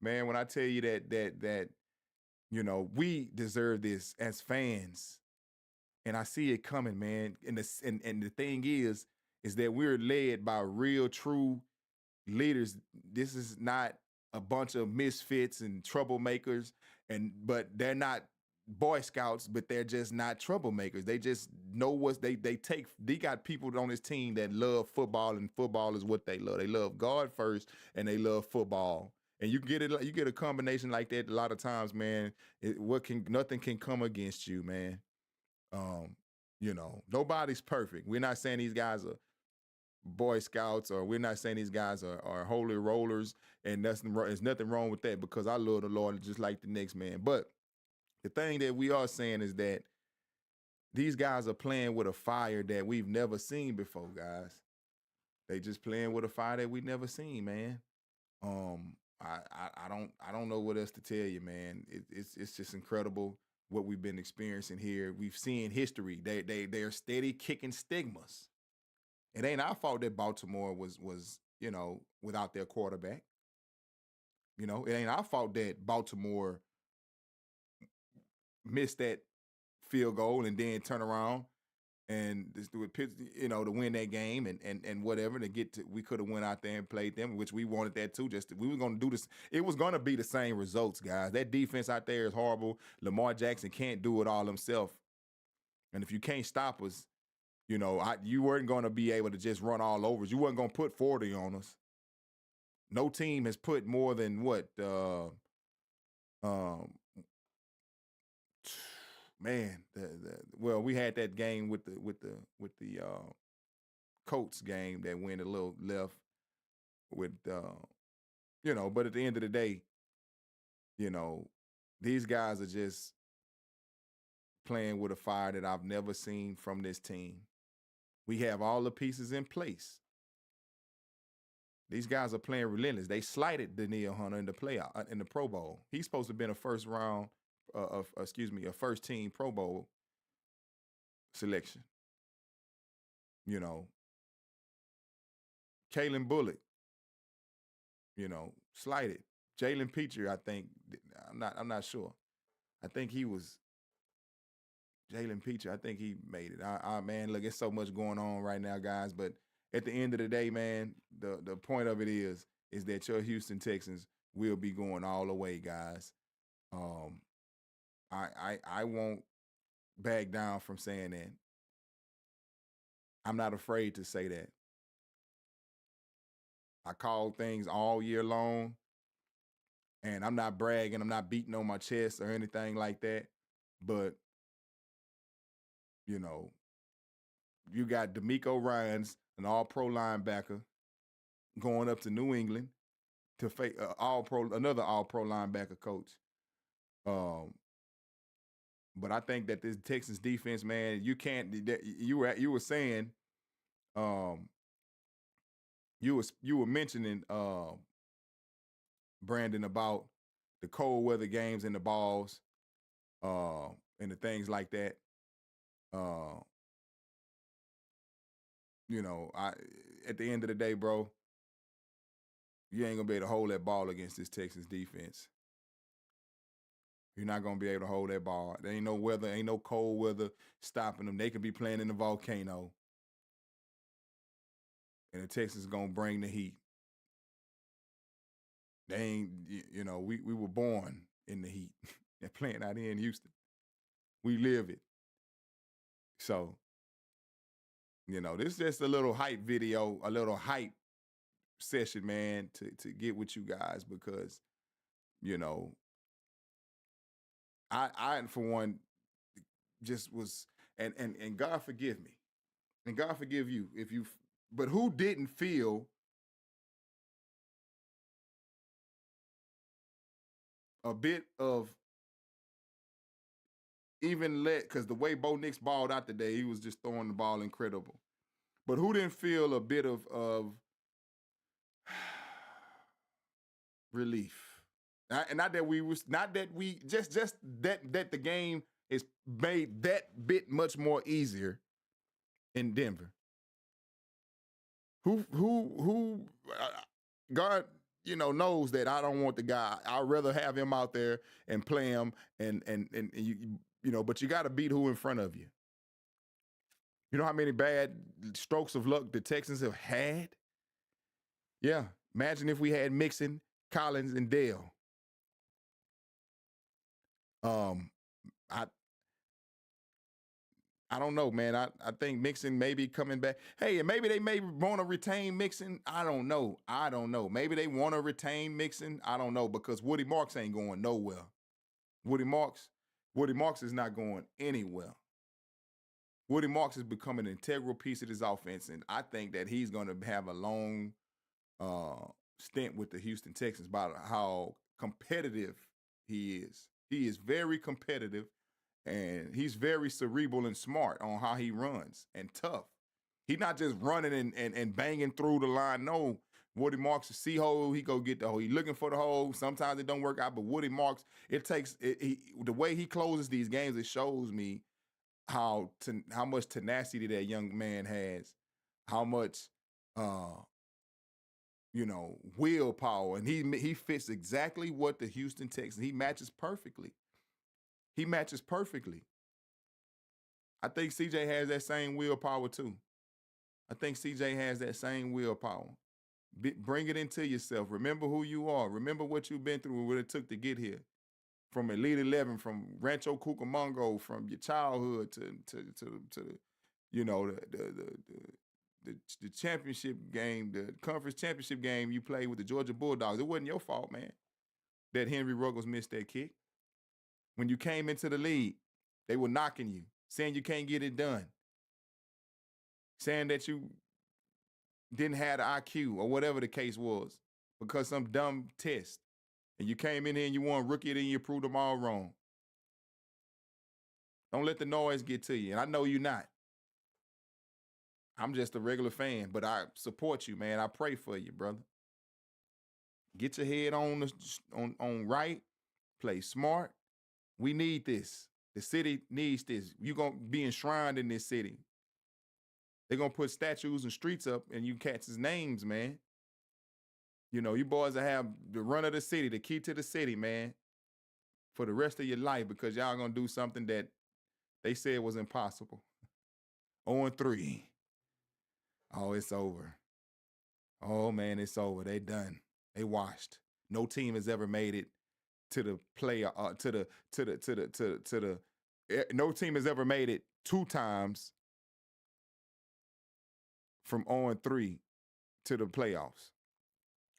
Man, when I tell you that we deserve this as fans, and I see it coming, man. And the thing is that we're led by real, true leaders. This is not a bunch of misfits and troublemakers, but they're not Boy Scouts, but they're just not troublemakers. They just know what they got people on this team that love football, and football is what they love. They love God first, and they love football. And you get a combination like that a lot of times, man. Nothing can come against you, man. Nobody's perfect. We're not saying these guys are Boy Scouts, or we're not saying these guys are holy rollers, and there's nothing wrong with that, because I love the Lord just like the next man. But the thing that we are saying is that these guys are playing with a fire that we've never seen before, guys. They just playing with a fire that we've never seen, man. I don't know what else to tell you, man. It's just incredible what we've been experiencing here. We've seen history. They're steady kicking stigmas. It ain't our fault that Baltimore was without their quarterback. It ain't our fault that Baltimore missed that field goal and then turn around and just do it, to win that game and whatever, we could have went out there and played them, which we wanted that too. We were going to do this. It was going to be the same results, guys. That defense out there is horrible. Lamar Jackson can't do it all himself. And if you can't stop us, you weren't going to be able to just run all over us. You weren't going to put 40 on us. No team has put more than what? Man, we had that game with the Colts game that went a little left with but at the end of the day, these guys are just playing with a fire that I've never seen from this team. We have all the pieces in place. These guys are playing relentless. They slighted Danielle Hunter in the Pro Bowl. He's supposed to have been a first team Pro Bowl selection. Kalen Bullock, slighted. Jalen Petrie, I think, I'm not sure. I think he was Jalen Petrie. I think he made it. Man, look, it's so much going on right now, guys. But at the end of the day, man, the point of it is that your Houston Texans will be going all the way, guys. I won't back down from saying that. I'm not afraid to say that. I call things all year long, and I'm not bragging. I'm not beating on my chest or anything like that. But, you got D'Amico Ryans, an all-pro linebacker, going up to New England to face another all-pro linebacker coach. But I think that this Texans defense, man, you can't. You were saying, you were mentioning, Brandon, about the cold weather games and the balls, and the things like that. At the end of the day, bro, you ain't gonna be able to hold that ball against this Texans defense. You're not going to be able to hold that ball. There ain't no weather, ain't no cold weather stopping them. They could be playing in the volcano. And the Texans going to bring the heat. They ain't, we were born in the heat. They're playing out here in Houston. We live it. So, this is just a little hype video, a little hype session, man, to get with you guys, because, I for one, just was, and God forgive me, and God forgive you but who didn't feel a bit of because the way Bo Nix balled out today, he was just throwing the ball incredible. But who didn't feel a bit of relief? Not that the game is made that bit much more easier in Denver. Who God knows that I don't want the guy. I'd rather have him out there and play him and but you got to beat who in front of you. You know how many bad strokes of luck the Texans have had? Yeah. Imagine if we had Mixon, Collins, and Dale. I don't know, man. I think Mixon may be coming back. Hey, and maybe they may want to retain Mixon. I don't know. Maybe they want to retain Mixon. I don't know, because Woody Marks ain't going nowhere. Woody Marks is not going anywhere. Woody Marks has become an integral piece of this offense, and I think that he's going to have a long stint with the Houston Texans about how competitive he is. He is very competitive. And he's very cerebral and smart on how he runs and tough. He's not just running and banging through the line. No, Woody Marks, see hole, he go get the hole. He looking for the hole. Sometimes it don't work out, but Woody Marks, the way he closes these games, it shows me how much tenacity that young man has, how much willpower, and he fits exactly what the Houston Texans. He matches perfectly. I think CJ has that same willpower too. Bring it into yourself. Remember who you are. Remember what you've been through and what it took to get here. From Elite 11, from Rancho Cucamonga, from your childhood to the championship game, the conference championship game you played with the Georgia Bulldogs. It wasn't your fault, man, that Henry Ruggles missed that kick. When you came into the league, they were knocking you, saying you can't get it done, saying that you didn't have the IQ or whatever the case was because some dumb test. And you came in here and you won Rookie of the Year, proved them all wrong. Don't let the noise get to you. And I know you're not. I'm just a regular fan, but I support you, man. I pray for you, brother. Get your head on right. Play smart. We need this. The city needs this. You're going to be enshrined in this city. They're going to put statues and streets up and you catch his names, man. You boys will have the run of the city, the key to the city, man, for the rest of your life, because y'all going to do something that they said was impossible. 0-3. Oh, it's over. Oh, man, it's over. They done. They washed. No team has ever made it to the play, no team has ever made it 2 times from 0-3 to the playoffs,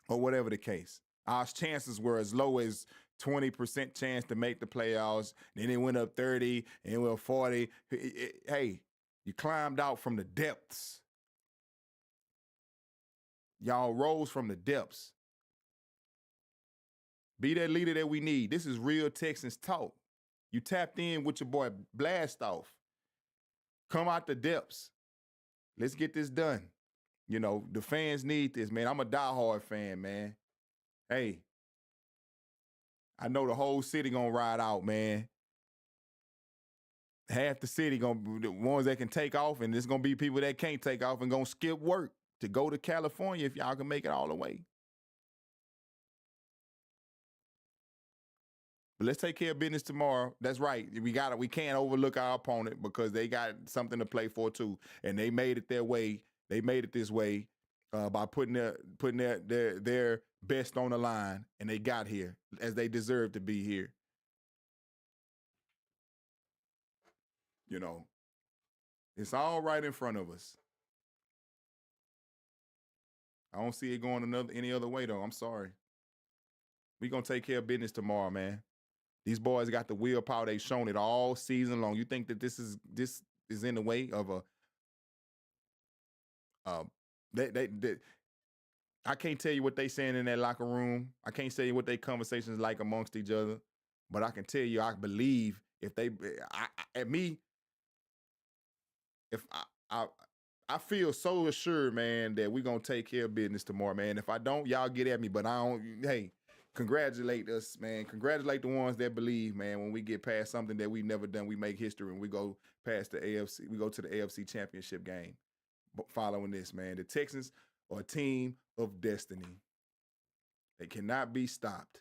or whatever the case. Our chances were as low as 20% chance to make the playoffs. Then it went up 30, and it went 40. Hey, you climbed out from the depths. Y'all rose from the depths. Be that leader that we need. This is real Texans talk. You tapped in with your boy Blastoff. Come out the depths. Let's get this done. The fans need this, man. I'm a diehard fan, man. Hey, I know the whole city gonna ride out, man. Half the city gonna be the ones that can take off, and there's gonna be people that can't take off and gonna skip work to go to California if y'all can make it all the way. But let's take care of business tomorrow. That's right. We can't overlook our opponent because they got something to play for too. And they made it their way. They made it this way by putting their best on the line, and they got here as they deserve to be here. It's all right in front of us. I don't see it going any other way though. I'm sorry. We're gonna take care of business tomorrow, man. These boys got the willpower. They've shown it all season long. You think that this is in the way of I can't tell you what they saying in that locker room. I can't tell you what their conversations like amongst each other. But I can tell you, I believe I feel so assured, man, that we're gonna take care of business tomorrow, man. If I don't, y'all get at me. But I don't. Hey. Congratulate us, man. Congratulate the ones that believe, man. When we get past something that we've never done, we make history and we go past the AFC. We go to the AFC Championship game following this, man. The Texans are a team of destiny. They cannot be stopped.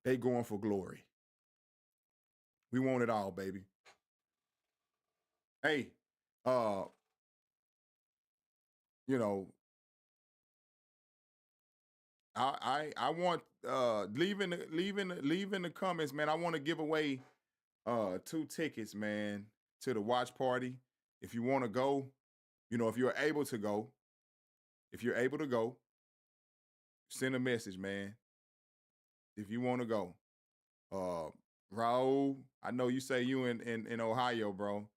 They going for glory. We want it all, baby. Hey, you know, I want leaving the comments, man. I want to give away 2 tickets, man, to the watch party. If you want to go, if you're able to go, send a message, man. If you want to go. Raul, I know you say you in Ohio, bro.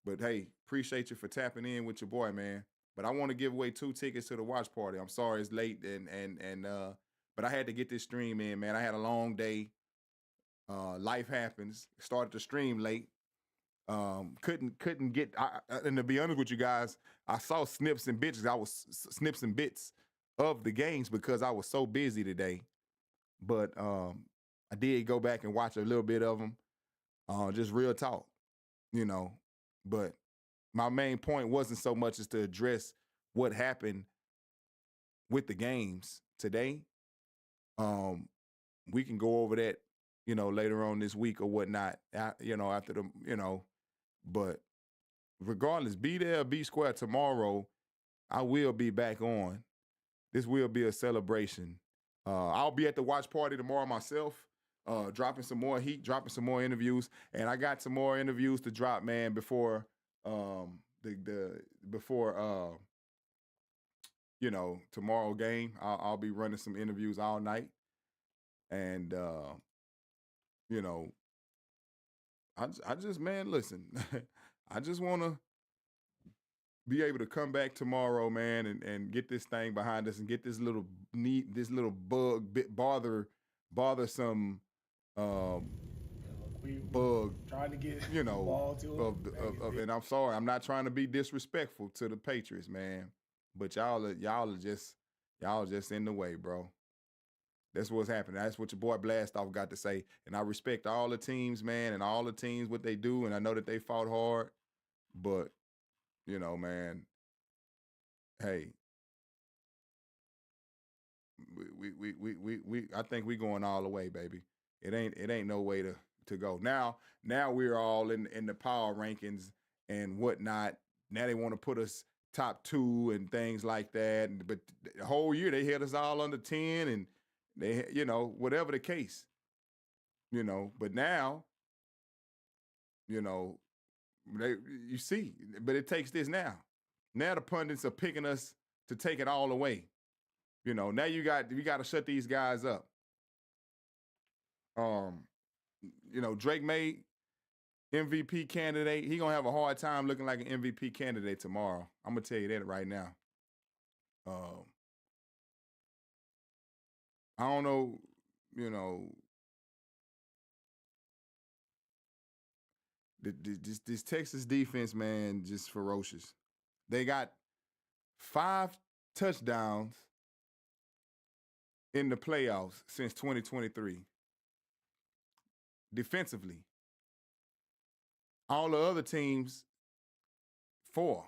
But hey, appreciate you for tapping in with your boy, man. But I want to give away 2 tickets to the watch party. I'm sorry it's late but I had to get this stream in, man. I had a long day. Life happens. Started the stream late. Couldn't get. And to be honest with you guys, I saw snips and bits. I was snips and bits of the games because I was so busy today. But I did go back and watch a little bit of them. Just real talk, But my main point wasn't so much as to address what happened with the games today. We can go over that, later on this week or whatnot, after the, but regardless, be there, be square tomorrow. I will be back on. This will be a celebration. I'll be at the watch party tomorrow myself, dropping some more heat, dropping some more interviews, and I got some more interviews to drop, man, before tomorrow game. I'll be running some interviews all night, and I just, man, listen, I just want to be able to come back tomorrow, man, and get this thing behind us and get this little bothersome bug trying to get ball to and I'm sorry, I'm not trying to be disrespectful to the Patriots, man, but y'all are just in the way, bro. That's what's happening. That's what your boy Blastoff got to say. And I respect all the teams, man, and all the teams, what they do. And I know that they fought hard. But, man, hey, we I think we going all the way, baby. It ain't no way to go. Now we're all in the power rankings and whatnot. Now they want to put us top 2 and things like that. But the whole year they had us all under 10 and they, whatever the case, but now, you see, but it takes this now. Now the pundits are picking us to take it all away. Now we got to shut these guys up. Drake May, MVP candidate. He gonna have a hard time looking like an MVP candidate tomorrow. I'm gonna tell you that right now. I don't know, this Texas defense, man, just ferocious. They got 5 touchdowns in the playoffs since 2023. Defensively. All the other teams, 4.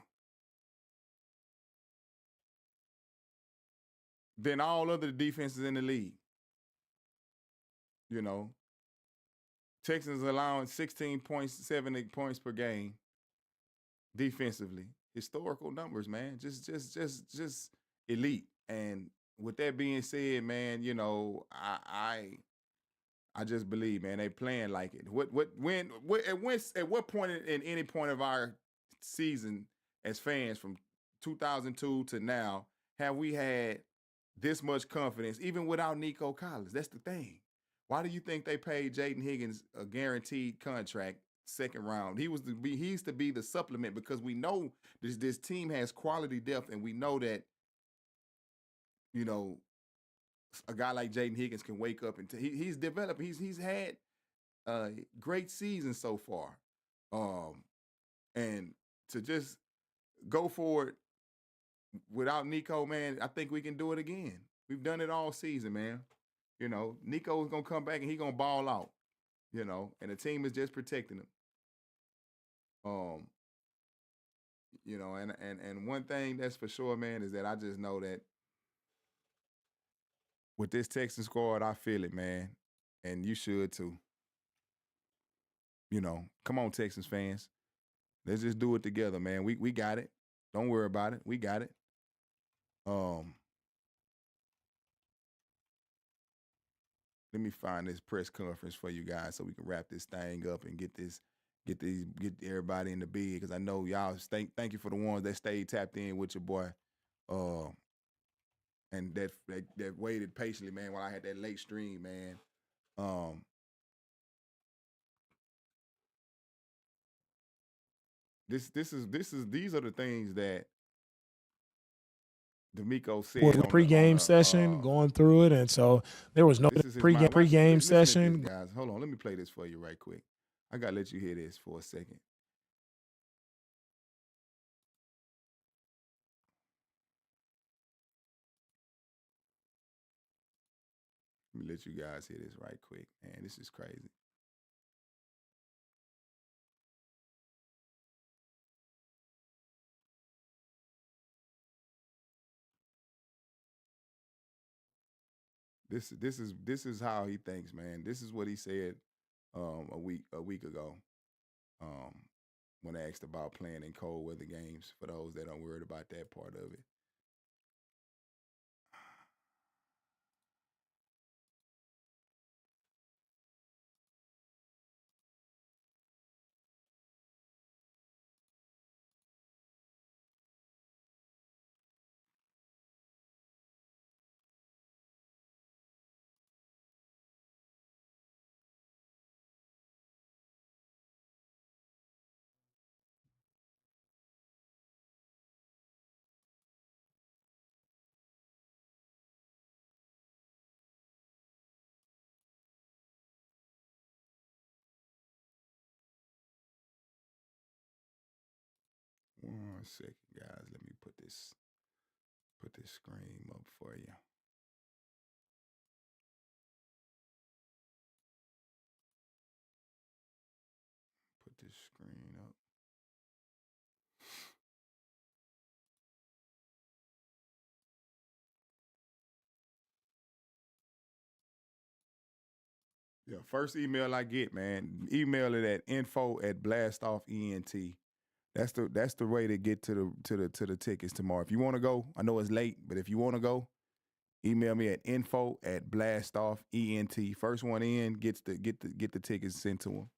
Than all other defenses in the league. Texans allowing 16.7 points per game defensively. Historical numbers, man. Just elite. And with that being said, man, I just believe, man, they playing like it. At what point in any point of our season as fans from 2002 to now have we had this much confidence, even without Nico Collins? That's the thing. Why do you think they paid Jaden Higgins a guaranteed contract, 2nd round? He's to be the supplement because we know this team has quality depth, and we know that, a guy like Jaden Higgins can wake up and he's developed. He's had a great season so far, and to just go for it without Nico, man, I think we can do it again. We've done it all season, man. Nico's gonna come back and he's gonna ball out. And the team is just protecting him. And one thing that's for sure, man, is that I just know that with this Texan squad, I feel it, man. And you should too. You know, come on, Texans fans. Let's just do it together, man. We got it. Don't worry about it. We got it. Let me find this press conference for you guys so we can wrap this thing up and get everybody in the bed, because I know y'all thank you for the ones that stayed tapped in with your boy. And that waited patiently, man, while I had that late stream, man. These are the things that D'Amico said. Was a pregame session, going through it, and so there was no pregame session. Guys, hold on, let me play this for you right quick. I gotta let you hear this for a second. Let me let you guys hear this right quick. Man, this is crazy. This is how he thinks, man. This is what he said a week ago when asked about playing in cold weather games, for those that aren't worried about that part of it. One second, guys. Let me put this screen up for you. Put this screen up. Yeah, first email I get, man, email it at info@blastoff.ent. That's the way to get to the tickets tomorrow. If you want to go, I know it's late, but if you want to go, email me at info@blastoff.ent. First one in gets get the tickets sent to them.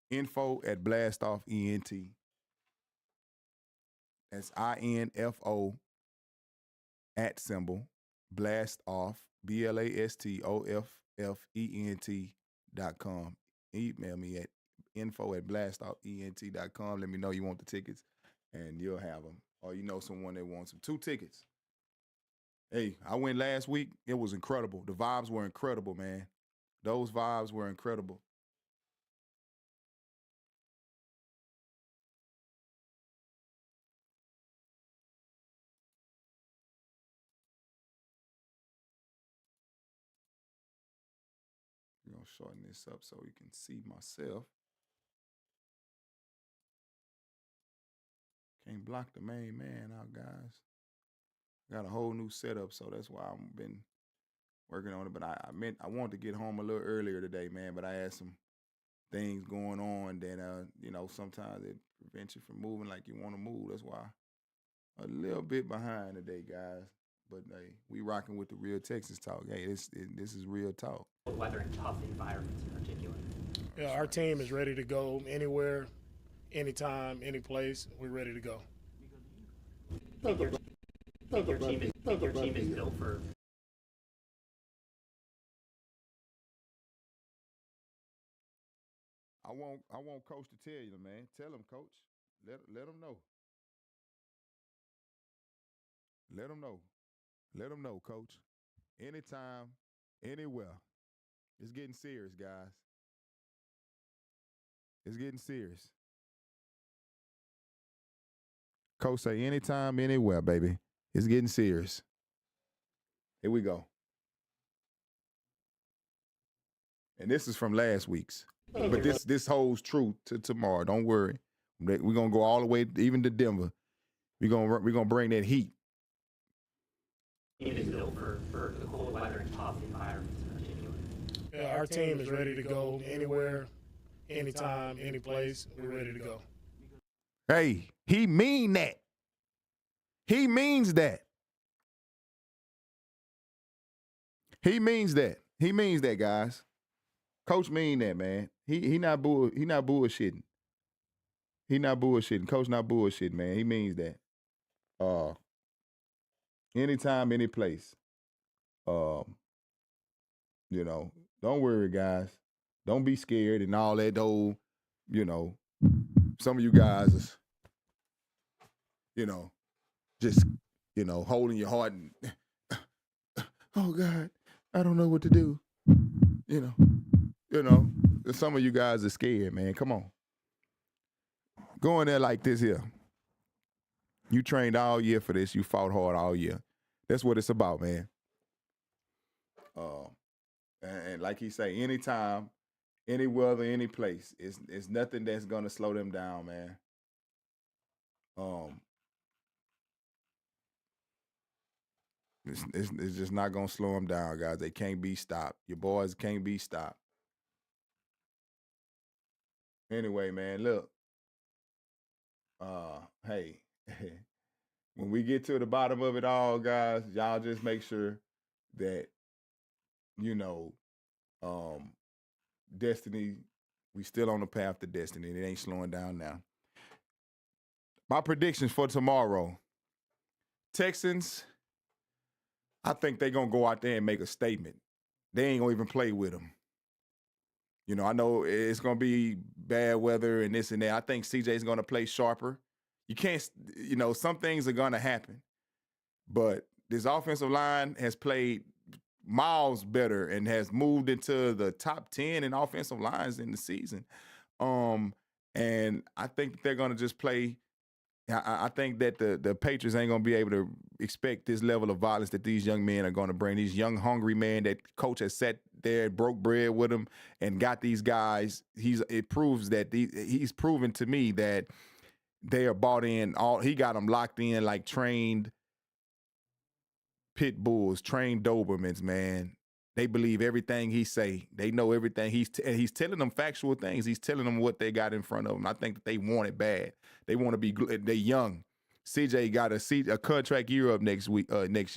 info@blastoff.ent. That's INFO @ blastoff BLASTOFFENT.com. Email me at info@blastoffent.com. Let me know you want the tickets, and you'll have them. Or you know someone that wants them. 2 tickets. Hey, I went last week. It was incredible. The vibes were incredible, man. Those vibes were incredible. We're going to shorten this up so you can see myself. Can't block the main man out, guys. Got a whole new setup, so that's why I've been working on it. But I wanted to get home a little earlier today, man, but I had some things going on that, sometimes it prevents you from moving like you want to move. That's why a little bit behind today, guys. But hey, we rocking with the Real Texas Talk. Hey, this is real talk. Weather and tough environments in particular. Yeah, our team is ready to go anywhere, anytime, any place. We're ready to go. Your team is built for. I want Coach to tell you, man. Tell him, Coach. Let him know. Let him know. Let him know, Coach. Anytime, anywhere. It's getting serious, guys. It's getting serious. Coach say anytime, anywhere, baby. It's getting serious. Here we go. And this is from last week's. But this holds true to tomorrow. Don't worry. We're gonna go all the way even to Denver. We're gonna bring that heat. is built for the cold weather and tough environments in particular. Yeah, our team is ready to go anywhere, anytime, any place. We're ready to go. Hey, he mean that. He means that. He means that. He means that, guys. Coach mean that, man. He not bullshitting. He not bullshitting. Coach not bullshitting, man. He means that. Anytime, any place. You know, don't worry, guys. Don't be scared and all that old, you know, some of you guys is, you know, just, you know, holding your heart and oh God, I don't know what to do. You know, some of you guys are scared, man. Come on. Go in there like this here. You trained all year for this. You fought hard all year. That's what it's about, man. And like he say, anytime, any weather, any place, it's nothing that's gonna slow them down, man. It's just not gonna slow them down, guys. They can't be stopped. Your boys can't be stopped. Anyway, man, look. Hey, when we get to the bottom of it all, guys, y'all just make sure that, you know, destiny, we still on the path to destiny. It ain't slowing down now. My predictions for tomorrow. Texans, I think they're going to go out there and make a statement. They ain't going to even play with them. You know, I know it's going to be bad weather and this and that. I think CJ's going to play sharper. You can't, you know, some things are going to happen. But this offensive line has played miles better and has moved into the top 10 in offensive lines in the season. And I think they're going to just play. I think that the Patriots ain't going to be able to expect this level of violence that these young men are going to bring. These young, hungry men that coach has sat there, broke bread with them, and got these guys. It proves that he's proven to me that they are bought in. He got them locked in like trained pit bulls, trained Dobermans, man. They believe everything he say. They know everything. He's telling them factual things. He's telling them what they got in front of them. I think that they want it bad. They want to be. They young. CJ got a contract year up next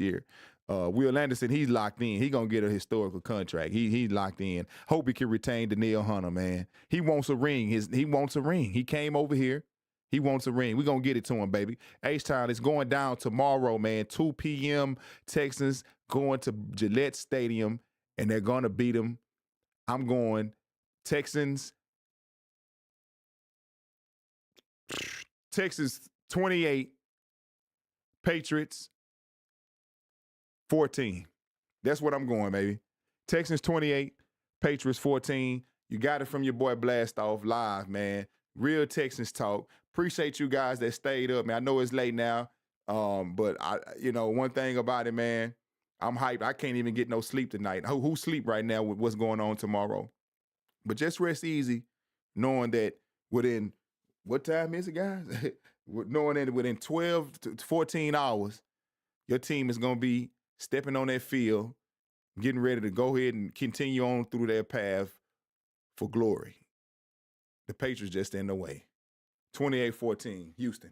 year. Will Anderson, he's locked in. He gonna get a historical contract. He's locked in. Hope he can retain Danielle Hunter, man. He wants a ring. He wants a ring. He came over here. He wants a ring. We're going to get it to him, baby. H-Town is going down tomorrow, man. 2 p.m. Texans going to Gillette Stadium, and they're going to beat them. I'm going Texans 28, Patriots 14. That's what I'm going, baby. Texans 28, Patriots 14. You got it from your boy Blastoff live, man. Real Texans talk. Appreciate you guys that stayed up, man. I know it's late now, but one thing about it, man, I'm hyped. I can't even get no sleep tonight. Who sleep right now with what's going on tomorrow? But just rest easy, knowing that within, what time is it, guys? Knowing that within 12 to 14 hours, your team is going to be stepping on that field, getting ready to go ahead and continue on through their path for glory. The Patriots just in the way. 28-14, Houston.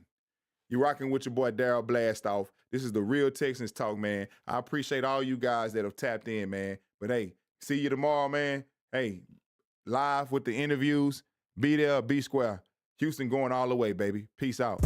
You're rocking with your boy Darryl Blastoff. This is the Real Texans Talk, man. I appreciate all you guys that have tapped in, man. But hey, see you tomorrow, man. Hey, live with the interviews. Be there, be square. Houston going all the way, baby. Peace out.